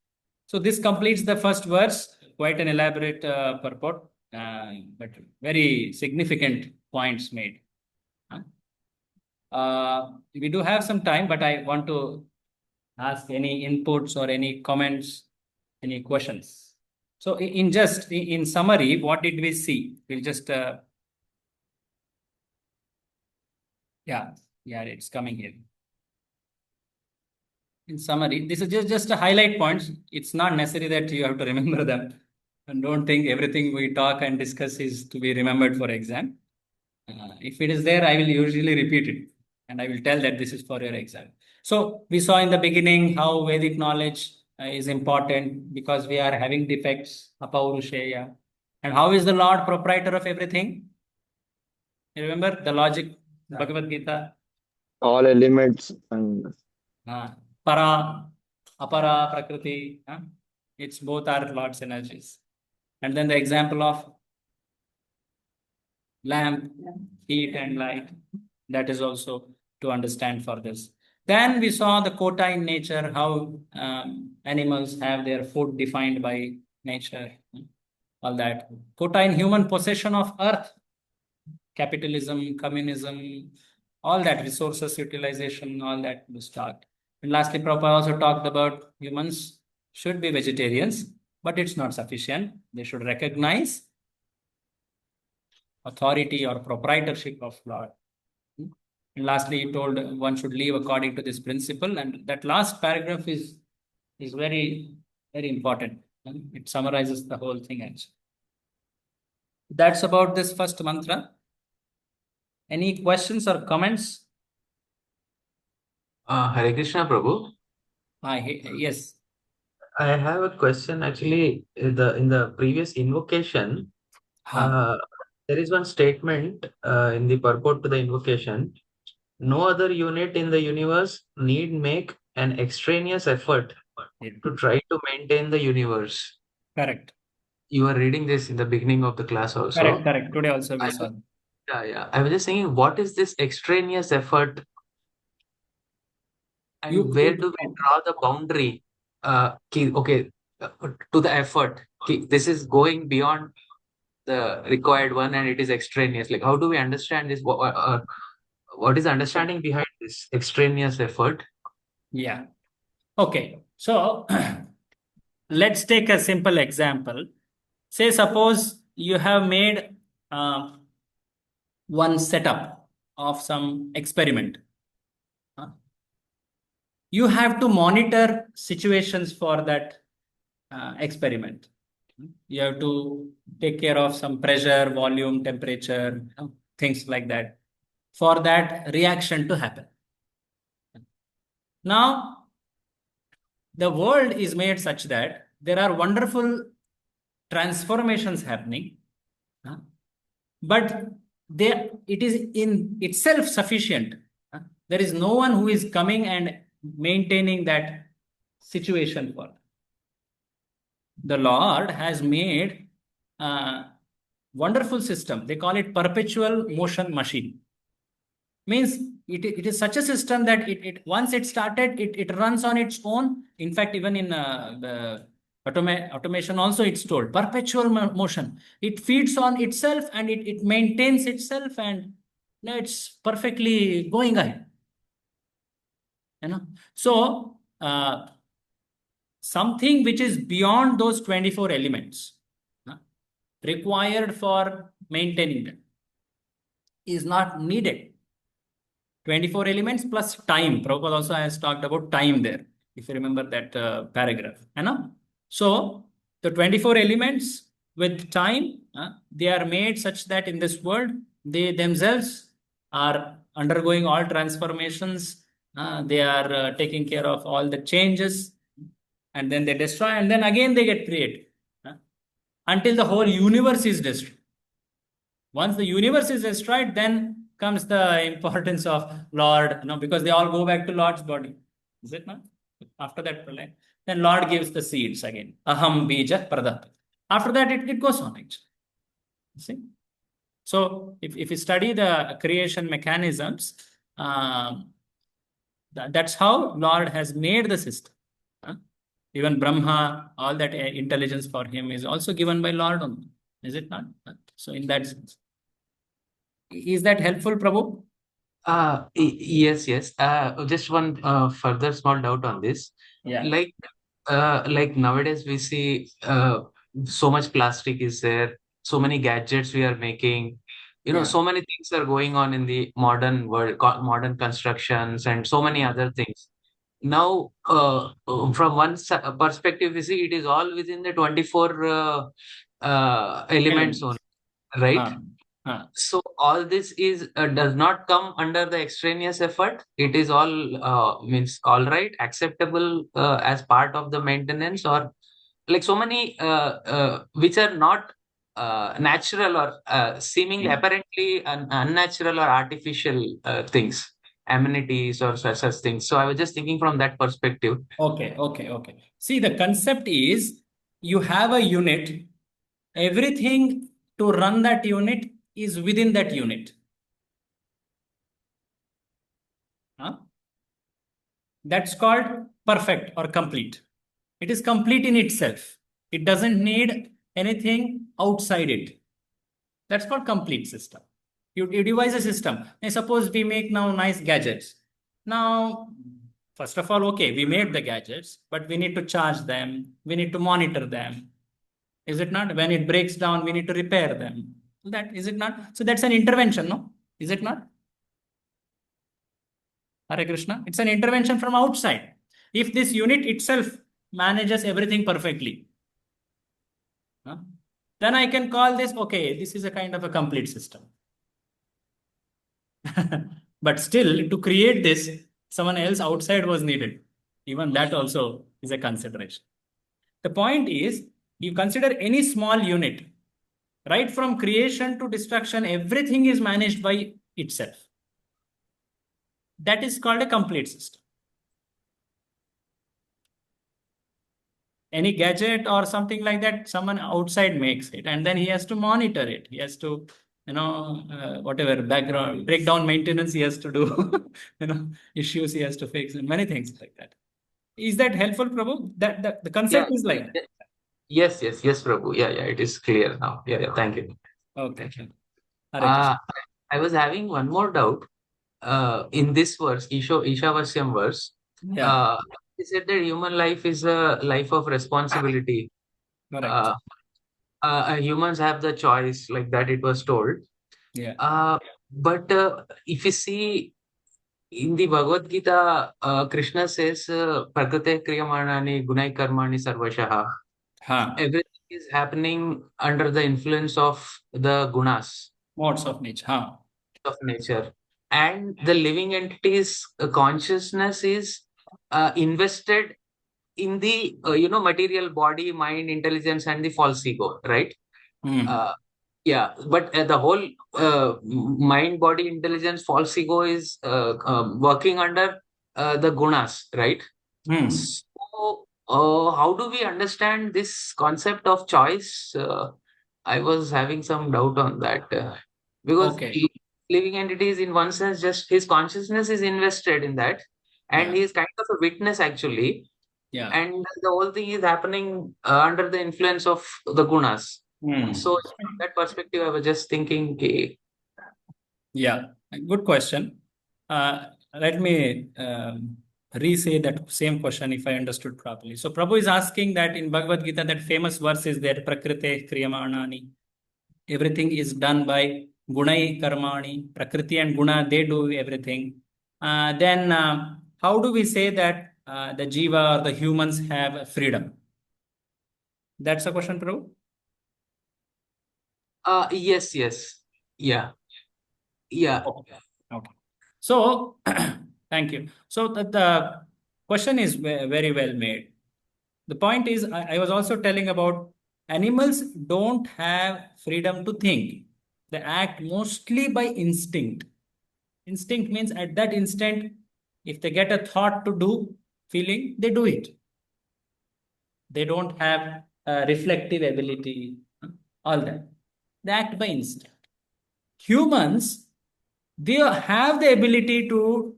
So this completes the first verse, quite an elaborate purport, but very significant points made. We do have some time, but I want to ask any inputs or any comments, any questions. So in summary, what did we see? We'll just, yeah, it's coming here. In summary, this is just a highlight points. It's not necessary that you have to remember them. And don't think everything we talk and discuss is to be remembered for exam. If it is there, I will usually repeat it. And I will tell that this is for your exam. So we saw in the beginning how Vedic knowledge is important because we are having defects, apaurusheya. And how is the Lord proprietor of everything? You remember the logic, Bhagavad Gita? All elements and para, apara, prakriti. It's both are Lord's energies. And then the example of lamp, heat and light. That is also to understand for this. Then we saw the quota in nature, how animals have their food defined by nature. All that. Quota in human possession of earth. Capitalism, communism, all that, resources utilization, all that was talked. And lastly, Prabhupada also talked about humans should be vegetarians, but it's not sufficient. They should recognize authority or proprietorship of Lord. And lastly, he told one should live according to this principle. And that last paragraph is very, very important. It summarizes the whole thing actually. That's about this first mantra. Any questions or comments? Hare Krishna Prabhu. Yes. I have a question actually. In the previous invocation, there is one statement in the purport to the invocation. No other unit in the universe need make an extraneous effort to try to maintain the universe. Correct. You are reading this in the beginning of the class also. Correct. Today also we saw. Yeah. I was just thinking, what is this extraneous effort, and where do we draw the boundary? Okay, to the effort. This is going beyond the required one, and it is extraneous. Like, how do we understand this? What is the understanding behind this extraneous effort? Yeah. Okay. So let's take a simple example. Say, suppose you have made one setup of some experiment. You have to monitor situations for that experiment. You have to take care of some pressure, volume, temperature, things like that, for that reaction to happen. Now, the world is made such that there are wonderful transformations happening, but it is in itself sufficient. There is no one who is coming and maintaining that situation for. The Lord has made a wonderful system. They call it perpetual motion machine. Means it is such a system that it once it started, it runs on its own. In fact, even in the automation also, it's told perpetual motion. It feeds on itself and it maintains itself, and it's perfectly going ahead. So something which is beyond those 24 elements required for maintaining them is not needed. 24 elements plus time. Prabhupada also has talked about time there, if you remember that paragraph. So the 24 elements with time, they are made such that in this world, they themselves are undergoing all transformations. They are taking care of all the changes, and then they destroy, and then again they get created until the whole universe is destroyed. Once the universe is destroyed, then comes the importance of Lord, because they all go back to Lord's body. Is it not? After that, then Lord gives the seeds again. Aham bija pradat. After that, it goes on actually. See? So if you study the creation mechanisms, that's how Lord has made the system. Even Brahma, all that intelligence for him is also given by Lord only. Is it not? So in that sense. Is that helpful, Prabhu? Yes. Just one further small doubt on this. Yeah. Like nowadays we see so much plastic is there, so many gadgets we are making. Yeah. So many things are going on in the modern world, modern constructions, and so many other things. Now, from one perspective, we see it is all within the 24 elements only, right? So all this is does not come under the extraneous effort. It is all means all right, acceptable as part of the maintenance, or like so many which are not natural or seemingly apparently unnatural or artificial things, amenities or such things. So I was just thinking from that perspective. Okay. See, the concept is you have a unit, everything to run that unit is within that unit. That's called perfect or complete. It is complete in itself. It doesn't need anything outside it. That's called complete system. You devise a system. And suppose we make now nice gadgets. Now, first of all, okay, we made the gadgets, but we need to charge them. We need to monitor them. Is it not? When it breaks down, we need to repair them. Is it not? So that's an intervention, no? Is it not? Hare Krishna. It's an intervention from outside. If this unit itself manages everything perfectly, then I can call this, okay, this is a kind of a complete system. But still, to create this, someone else outside was needed. Even that also is a consideration. The point is, you consider any small unit, right from creation to destruction, everything is managed by itself. That is called a complete system. Any gadget or something like that, someone outside makes it, and then he has to monitor it. He has to whatever background breakdown maintenance he has to do, issues he has to fix, and many things like that. Is that helpful, Prabhu? That the concept is like that. Yes, Prabhu. Yeah, it is clear now. Yeah, thank you. Okay. Thank you. Hare Krishna. I was having one more doubt. In this verse, Ishavasyam verse, Yeah. he said that human life is a life of responsibility. Correct. Humans have the choice, like that it was told. Yeah. But if you see in the Bhagavad Gita, Krishna says, Prakrite Kriyamanani Gunai Karmani Sarvashaha. Everything is happening under the influence of the gunas. Modes of nature. Of nature. And the living entity's consciousness is invested in the material body, mind, intelligence, and the false ego, right? Yeah, but the whole mind, body, intelligence, false ego is working under the gunas, right? So how do we understand this concept of choice? I was having some doubt on that, because living entities, in one sense, just his consciousness is invested in that, and he is kind of a witness actually. Yeah. And the whole thing is happening under the influence of the gunas. So from that perspective, I was just thinking, okay. Yeah, good question. Let me re-say that same question if I understood properly. So Prabhu is asking that in Bhagavad Gita, that famous verse is there, Prakrite Kriyamanani. Everything is done by Gunai Karmani. Prakriti and Guna, they do everything. Then how do we say that the Jiva or the humans have freedom? That's a question, Prabhu? Yes. Yeah. Okay. So, thank you. So the question is very well made. The point is, I was also telling about animals don't have freedom to think. They act mostly by instinct. Instinct means at that instant, if they get a thought to do, feeling, they do it. They don't have reflective ability, all that. They act by instinct. Humans, they have the ability to,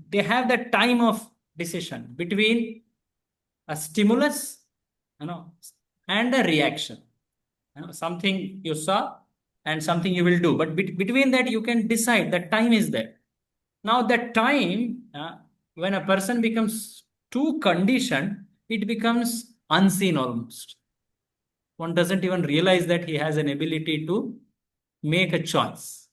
they have the time of decision between a stimulus, and a reaction. Something you saw and something you will do. But between that, you can decide that time is there. Now, that time, when a person becomes too conditioned, it becomes unseen almost. One doesn't even realize that he has an ability to make a choice.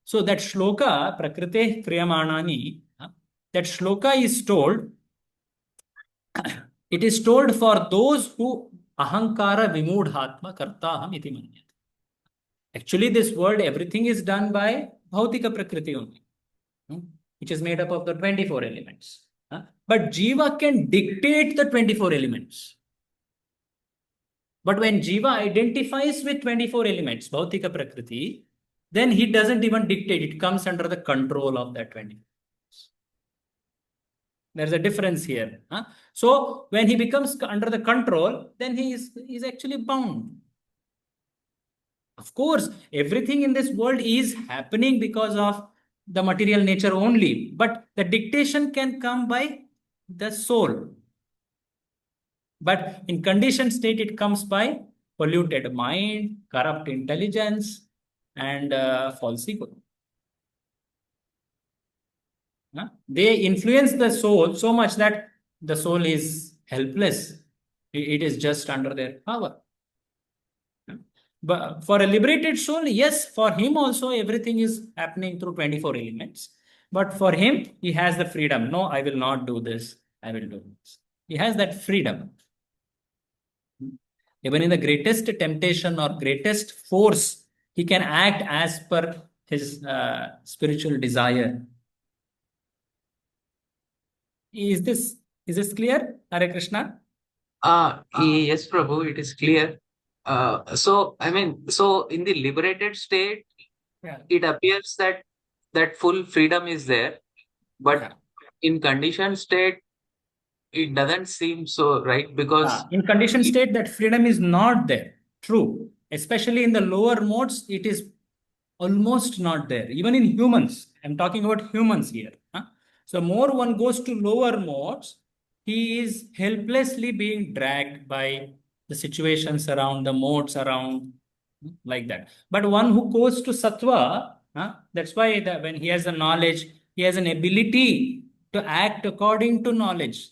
So that shloka, Prakrite Kriyamanani, that shloka is told, it is told for those who ahankara vimudhatma kartaham iti manyate. Actually, this world, everything is done by bhautika prakriti only, which is made up of the 24 elements. But Jiva can dictate the 24 elements. But when Jiva identifies with 24 elements, bhautika prakriti, then he doesn't even dictate. It comes under the control of that 24. There's a difference here. So when he becomes under the control, then he is actually bound. Of course, everything in this world is happening because of the material nature only, but the dictation can come by the soul. But in conditioned state, it comes by polluted mind, corrupt intelligence, and false ego. They influence the soul so much that the soul is helpless. It is just under their power. But for a liberated soul, yes, for him also everything is happening through 24 elements. But for him, he has the freedom. No, I will not do this. I will do this. He has that freedom. Even in the greatest temptation or greatest force, he can act as per his spiritual desire. Is this clear, Hare Krishna? Yes, Prabhu, it is clear. So in the liberated state, it appears that full freedom is there, but in conditioned state, it doesn't seem so, right? Because in conditioned state, that freedom is not there. True. especially in the lower modes, it is almost not there. Even in humans, I'm talking about humans here. So more one goes to lower modes, he is helplessly being dragged by the situations around, the modes around, like that. But one who goes to sattva, that's why when he has a knowledge, he has an ability to act according to knowledge.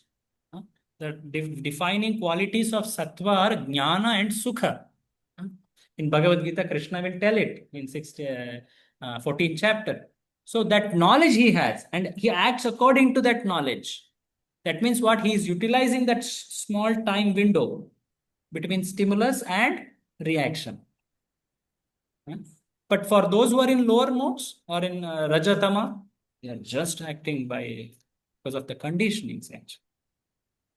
The defining qualities of sattva are jnana and sukha. In Bhagavad Gita, Krishna will tell it in 14th chapter. So that knowledge he has, and he acts according to that knowledge. That means what? He is utilizing that small time window between stimulus and reaction. But for those who are in lower modes or in Rajatama, they are just acting because of the conditionings actually.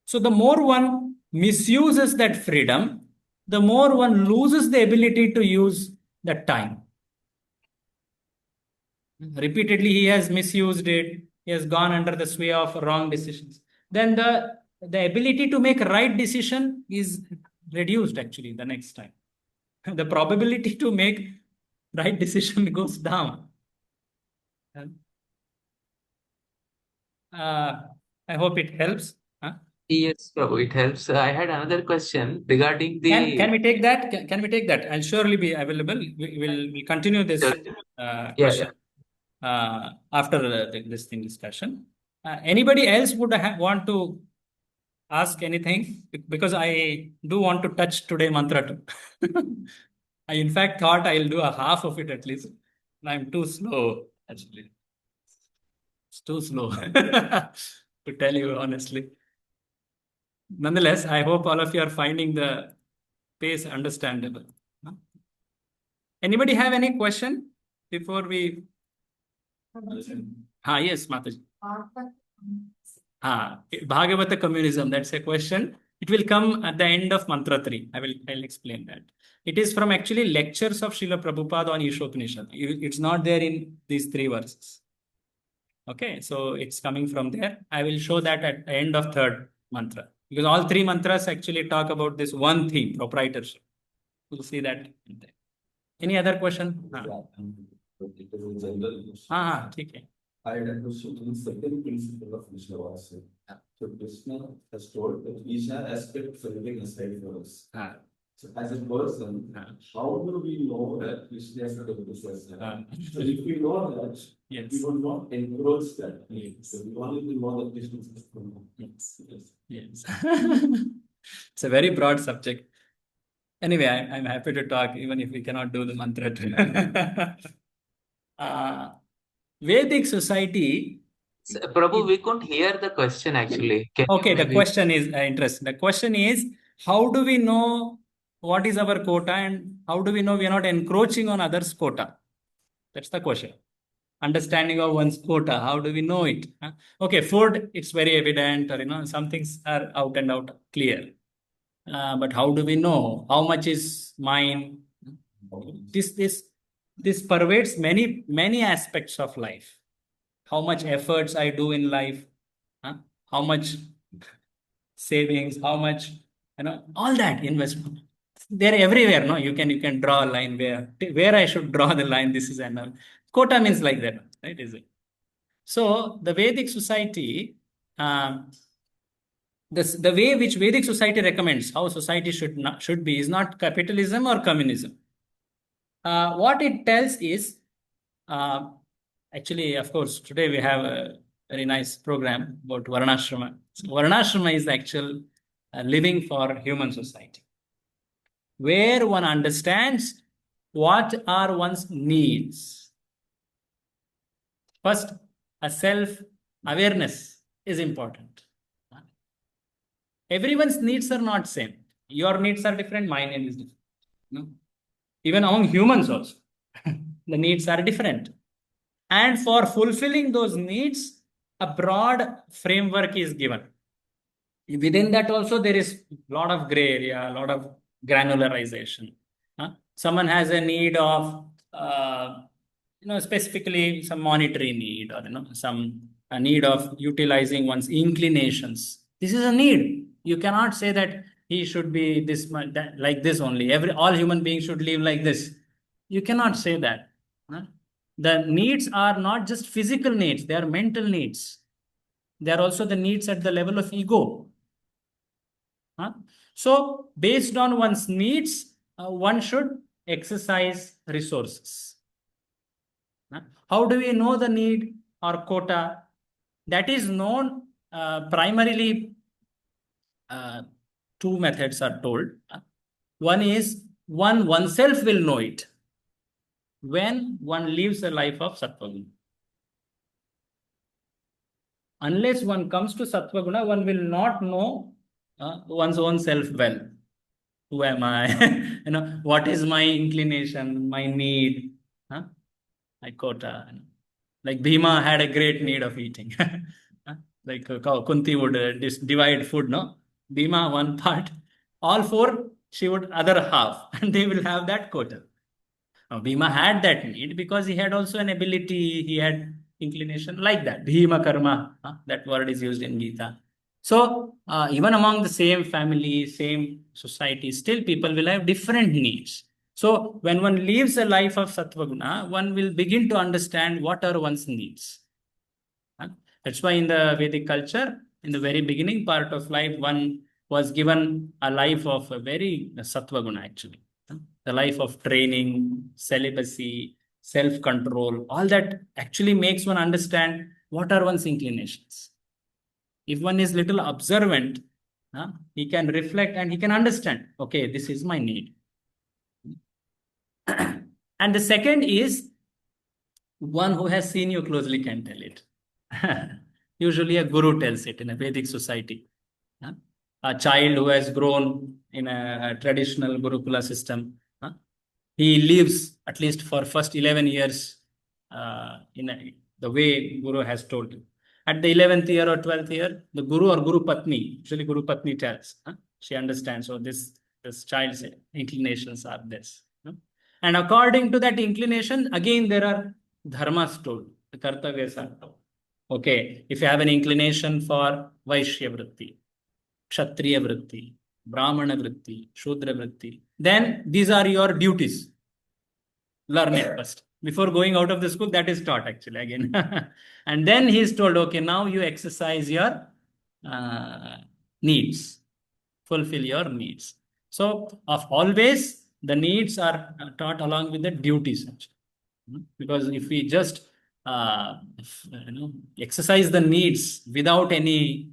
So the more one misuses that freedom, the more one loses the ability to use that time. Repeatedly he has misused it, he has gone under the sway of wrong decisions. Then the ability to make right decision is reduced actually the next time. The probability to make right decision goes down. I hope it helps. Yes, Prabhu, it helps. I had another question regarding the. Can we take that? Can we take that? I'll surely be available. We'll continue this question after this thing discussion. Anybody else would want to ask anything? Because I do want to touch today mantra too. I in fact thought I'll do a half of it at least. I'm too slow actually. It's too slow to tell you honestly. Nonetheless, I hope all of you are finding the pace understandable. Anybody have any question before we? Yes, Mataji. Bhagavata communism, that's a question. It will come at the end of Mantra 3. I'll explain that. It is from actually lectures of Srila Prabhupada on Ishopanishad. It's not there in these 3 verses. Okay, so it's coming from there. I will show that at the end of 3rd mantra. Because all 3 mantras actually talk about this one theme, proprietorship. We'll see that. Any other question? It is a general question. Okay. I had a question on the second principle of Krishna Vasya. So Krishna has told that we shall aspect everything aside for us. So as a person, how do we know that Krishna is the possessor? So if we know that, we will not encourage that. So we only know that Krishna is the Yes. It's a very broad subject. Anyway, I'm happy to talk even if we cannot do the mantra. Vedic society. Prabhu, we couldn't hear the question actually. Okay, the question is interesting. The question is, how do we know what is our quota and how do we know we are not encroaching on others' quota? That's the question. Understanding of one's quota, how do we know it? Okay, food, it's very evident, or some things are out and out clear. But how do we know how much is mine? This pervades many aspects of life. How much efforts I do in life, how much savings, how much, all that investment. They're everywhere. No, you can draw a line where I should draw the line. This is enough. Quota means like that, right? Is it? So the Vedic society, the way which Vedic society recommends how society should be is not capitalism or communism. What it tells is, actually, of course, today we have a very nice program about Varnashrama. So Varnashrama is the actual living for human society, where one understands what are one's needs. First, a self-awareness is important. Everyone's needs are not same. Your needs are different, my need is different. No? Even among humans also, the needs are different. And for fulfilling those needs, a broad framework is given. Within that also, there is a lot of gray area, a lot of granularization. Someone has a need of, specifically some monetary need, or some need of utilizing one's inclinations. This is a need. You cannot say that he should be this much, that, like this only. All human beings should live like this. You cannot say that. Huh? The needs are not just physical needs, they are mental needs. They are also the needs at the level of ego. Huh? So, based on one's needs, one should exercise resources. Huh? How do we know the need or quota? That is known primarily, two methods are told. One is oneself will know it when one lives a life of Sattva. Unless one comes to Sattva Guna, one will not know one's own self well. Who am I? What is my inclination, my need, my quota. Like Bhima had a great need of eating. Like Kunti would divide food, no? Bhima one part, all four she would other half, and they will have that quota. Now, Bhima had that need because he had also an ability, he had inclination like that. Bhima karma, that word is used in Gita. So, even among the same family, same society, still people will have different needs. So, when one lives a life of Sattva-guna, one will begin to understand what are one's needs. That's why in the Vedic culture, in the very beginning part of life, one was given a life of a very Sattva-guna actually. The life of training, celibacy, self-control, all that actually makes one understand what are one's inclinations. If one is little observant, he can reflect and he can understand, okay, this is my need. And the second is, one who has seen you closely can tell it. Usually a guru tells it in a Vedic society. A child who has grown in a traditional Gurukula system, he lives at least for first 11 years the way Guru has told him. At the 11th year or 12th year, the Guru or Guru Patni, usually Guru Patni tells, she understands, so this child's inclinations are this. And according to that inclination, again there are dharmas told, the kartavyas are told. Okay, if you have an inclination for Vaishya Vritti, Kshatriya Vritti, Brahmana Vritti, Shudra Vritti, then these are your duties. Learn it first. Before going out of the school, that is taught actually again. And then he is told, okay, now you exercise your needs, fulfill your needs. So, of always, the needs are taught along with the duties actually. Because if we just exercise the needs without any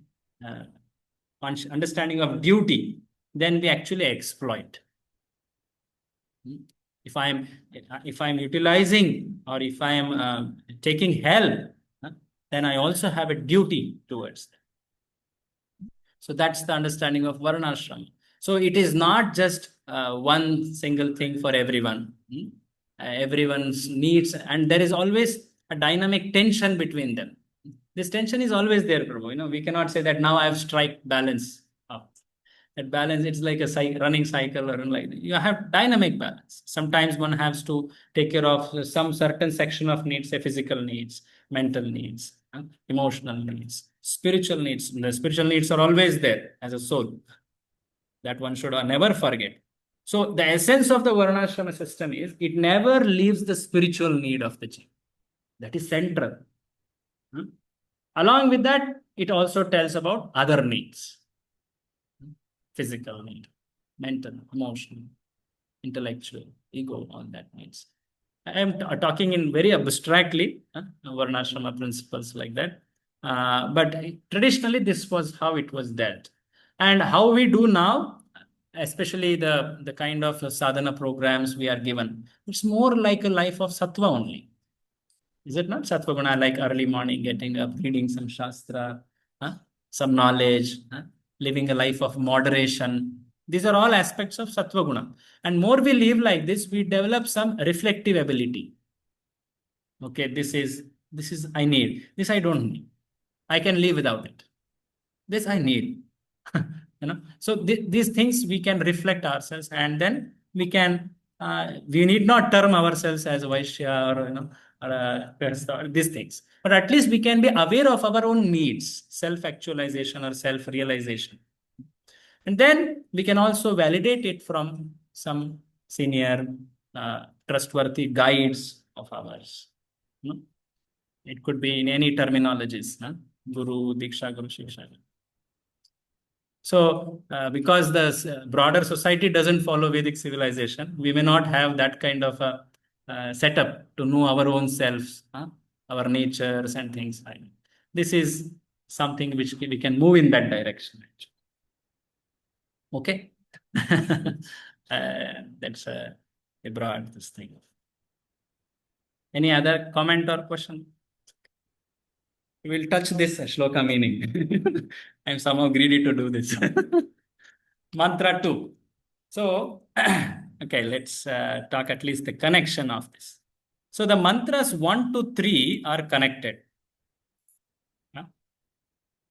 understanding of duty, then we actually exploit. If I'm utilizing or if I am taking help, then I also have a duty towards them. So that's the understanding of Varnashram. So it is not just one single thing for everyone. Everyone's needs, and there is always a dynamic tension between them. This tension is always there, Prabhu. We cannot say that now I have strike balance up. That balance, it's like a running cycle or like you have dynamic balance. Sometimes one has to take care of some certain section of needs, say physical needs, mental needs, emotional needs, spiritual needs. The spiritual needs are always there as a soul. That one should never forget. So the essence of the Varnashrama system is it never leaves the spiritual need of the child. That is central. Along with that, it also tells about other needs. Physical need, mental, emotional, intellectual, ego, all that needs. I am talking in very abstractly, Varnashrama principles like that. But traditionally, this was how it was dealt. And how we do now, especially the kind of sadhana programs we are given, it's more like a life of sattva only. Is it not? Sattva guna, like early morning, getting up, reading some shastra, some knowledge, living a life of moderation. These are all aspects of sattva guna. And more we live like this, we develop some reflective ability. Okay, this is I need. This I don't need. I can live without it. This I need. So these things we can reflect ourselves, and then we can we need not term ourselves as Vaishya or these things, but at least we can be aware of our own needs, self-actualization or self-realization. And then we can also validate it from some senior trustworthy guides of ours. No? It could be in any terminologies, no? Guru, Diksha, Guru, Shiksha. So, because the broader society doesn't follow Vedic civilization, we may not have that kind of a setup to know our own selves, our natures and things like that. This is something which we can move in that direction. Okay? That's a broad this thing. Any other comment or question? We will touch this shloka meaning. I'm somehow greedy to do this. Mantra 2. So, okay, let's talk at least the connection of this. So, the mantras 1 to 3 are connected.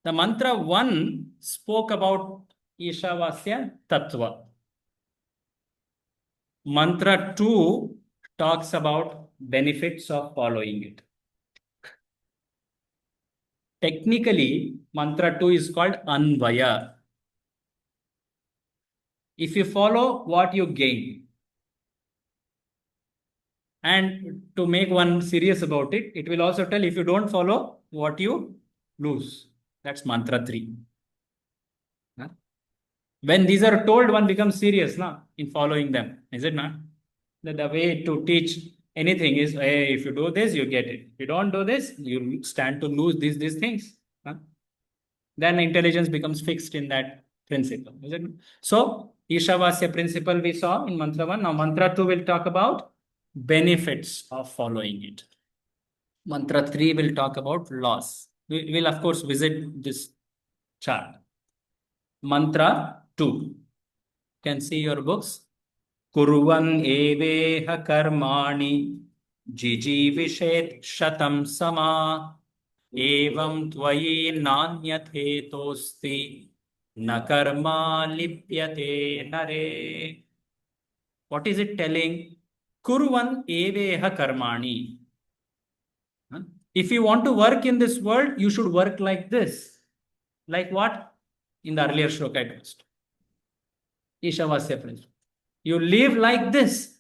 The mantra 1 spoke about Ishavasya Tattva. Mantra 2 talks about benefits of following it. Technically, mantra 2 is called Anvaya. If you follow, what you gain. And to make one serious about it, it will also tell if you don't follow, what you lose. That's mantra 3. When these are told, one becomes serious in following them. Is it not? The way to teach anything is, hey, if you do this, you get it. If you don't do this, you stand to lose these things. Then intelligence becomes fixed in that principle. Is it? So, Ishavasya principle we saw in mantra 1. Now, mantra 2 will talk about benefits of following it. Mantra 3 will talk about loss. We will, of course, visit this chart. Mantra 2. You can see your books. Kuruvan eveha karmani jijivishet shatam sama evam tvayi nanyatetosti na karma lipyate nare. What is it telling? Kuruvan eveha karmani. If you want to work in this world, you should work like this. Like what? In the earlier shloka I told. Ishavasya principle. You live like this.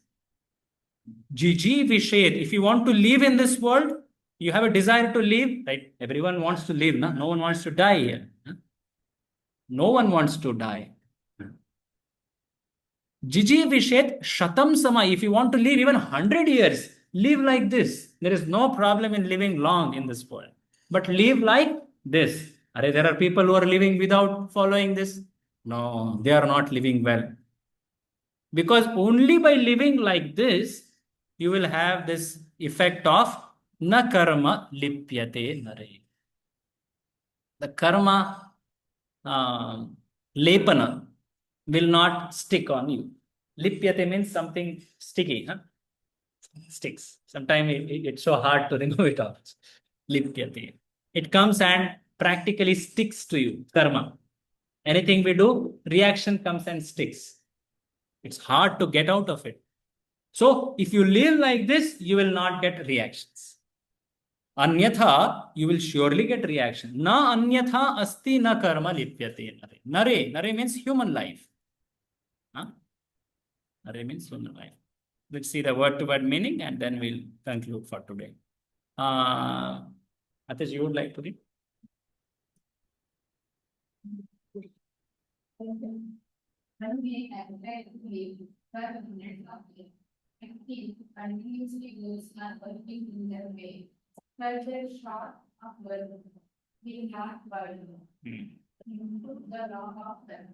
Jiji Vishet. If you want to live in this world, you have a desire to live, right? Everyone wants to live, no? No one wants to die here. No one wants to die. Jiji Vishet Shatam Sama. If you want to live even 100 years, live like this. There is no problem in living long in this world. But live like this. There are people who are living without following this. No, they are not living well. Because only by living like this, you will have this effect of na karma lipyate nare. The karma lepana will not stick on you. Lipyate means something sticky. Sticks. Sometimes it's so hard to remove it off. Lipyate. It comes and practically sticks to you. Karma. Anything we do, reaction comes and sticks. It's hard to get out of it. So, if you live like this, you will not get reactions. Anyatha, you will surely get reaction. Na anyatha asti na karma lipyate nare. Nare means human life. Nare means human life. Let's see the word-to-word meaning and then we'll conclude for today. Atish, you would like to read? Continuously goes and working in their way. Further short of work, be not burden. Improve the law of them.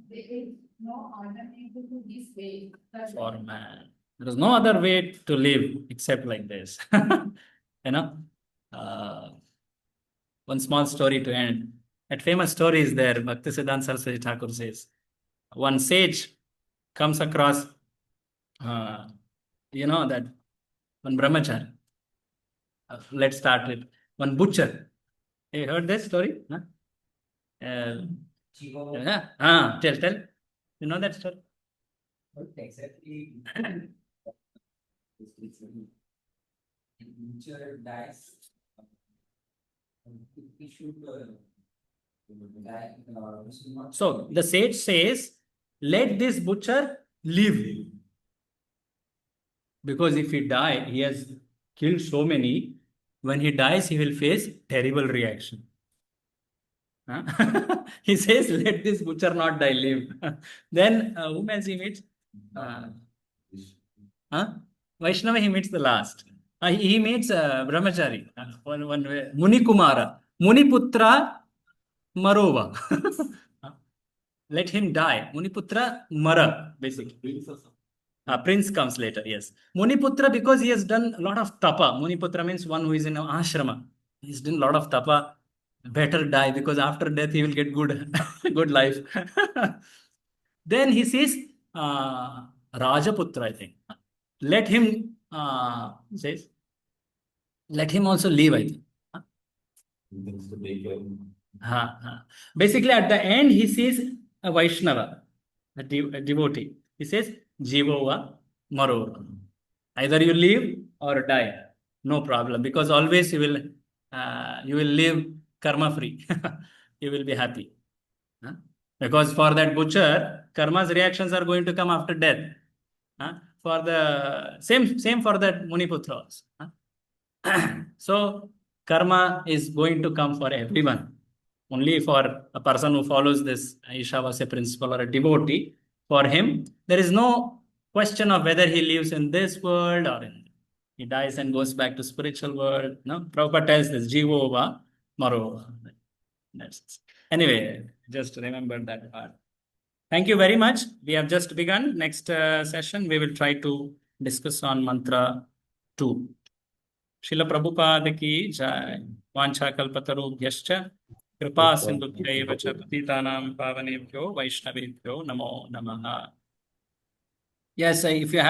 There is no alternative to this way. For man. There is no other way to live except like this. One small story to end. That famous story is there. Bhaktisiddhanta Saraswati Thakur says, one sage comes across, that one brahmachari. Let's start with one butcher. Have you heard this story? Tell. You know that story? Exactly. Butcher dies. He should So the sage says, let this butcher live. Because if he die, he has killed so many. When he dies, he will face terrible reaction. Huh? He says, let this butcher not die, live. Then whom else he meets? Vaishnava he meets the last. He meets Brahmachari. One way. Muni Kumara. Muni Putra Marova. Let him die. Muniputra Mara, basically. Prince comes later, yes. Muniputra, because he has done a lot of tapa. Muniputra means one who is in an ashrama. He's done a lot of tapa. Better die, because after death he will get good, good life. Then he says, Rajaputra, I think. Let him, says, let him also leave, I think. Basically, at the end, he says a Vaishnava, a devotee. He says, Jivova Maro. Either you live or die. No problem. Because always you will live karma free. You will be happy. Because for that butcher, karma's reactions are going to come after death. For the same for that Muniputra also. So karma is going to come for everyone. Only for a person who follows this Ishavasya principle or a devotee, for him, there is no question of whether he lives in this world or he dies and goes back to spiritual world. No, Prabhupada tells this, Jivova Maro. Anyway, just remember that part. Thank you very much. We have just begun. Next session, we will try to discuss on mantra 2. Srila Prabhupada ki jai. Vancha kalpatarubhyascha कृपा सिंधुभ्यैव च पतितानां पावनेभ्यो वैष्णवेभ्यो नमो नमः. Yes, if you have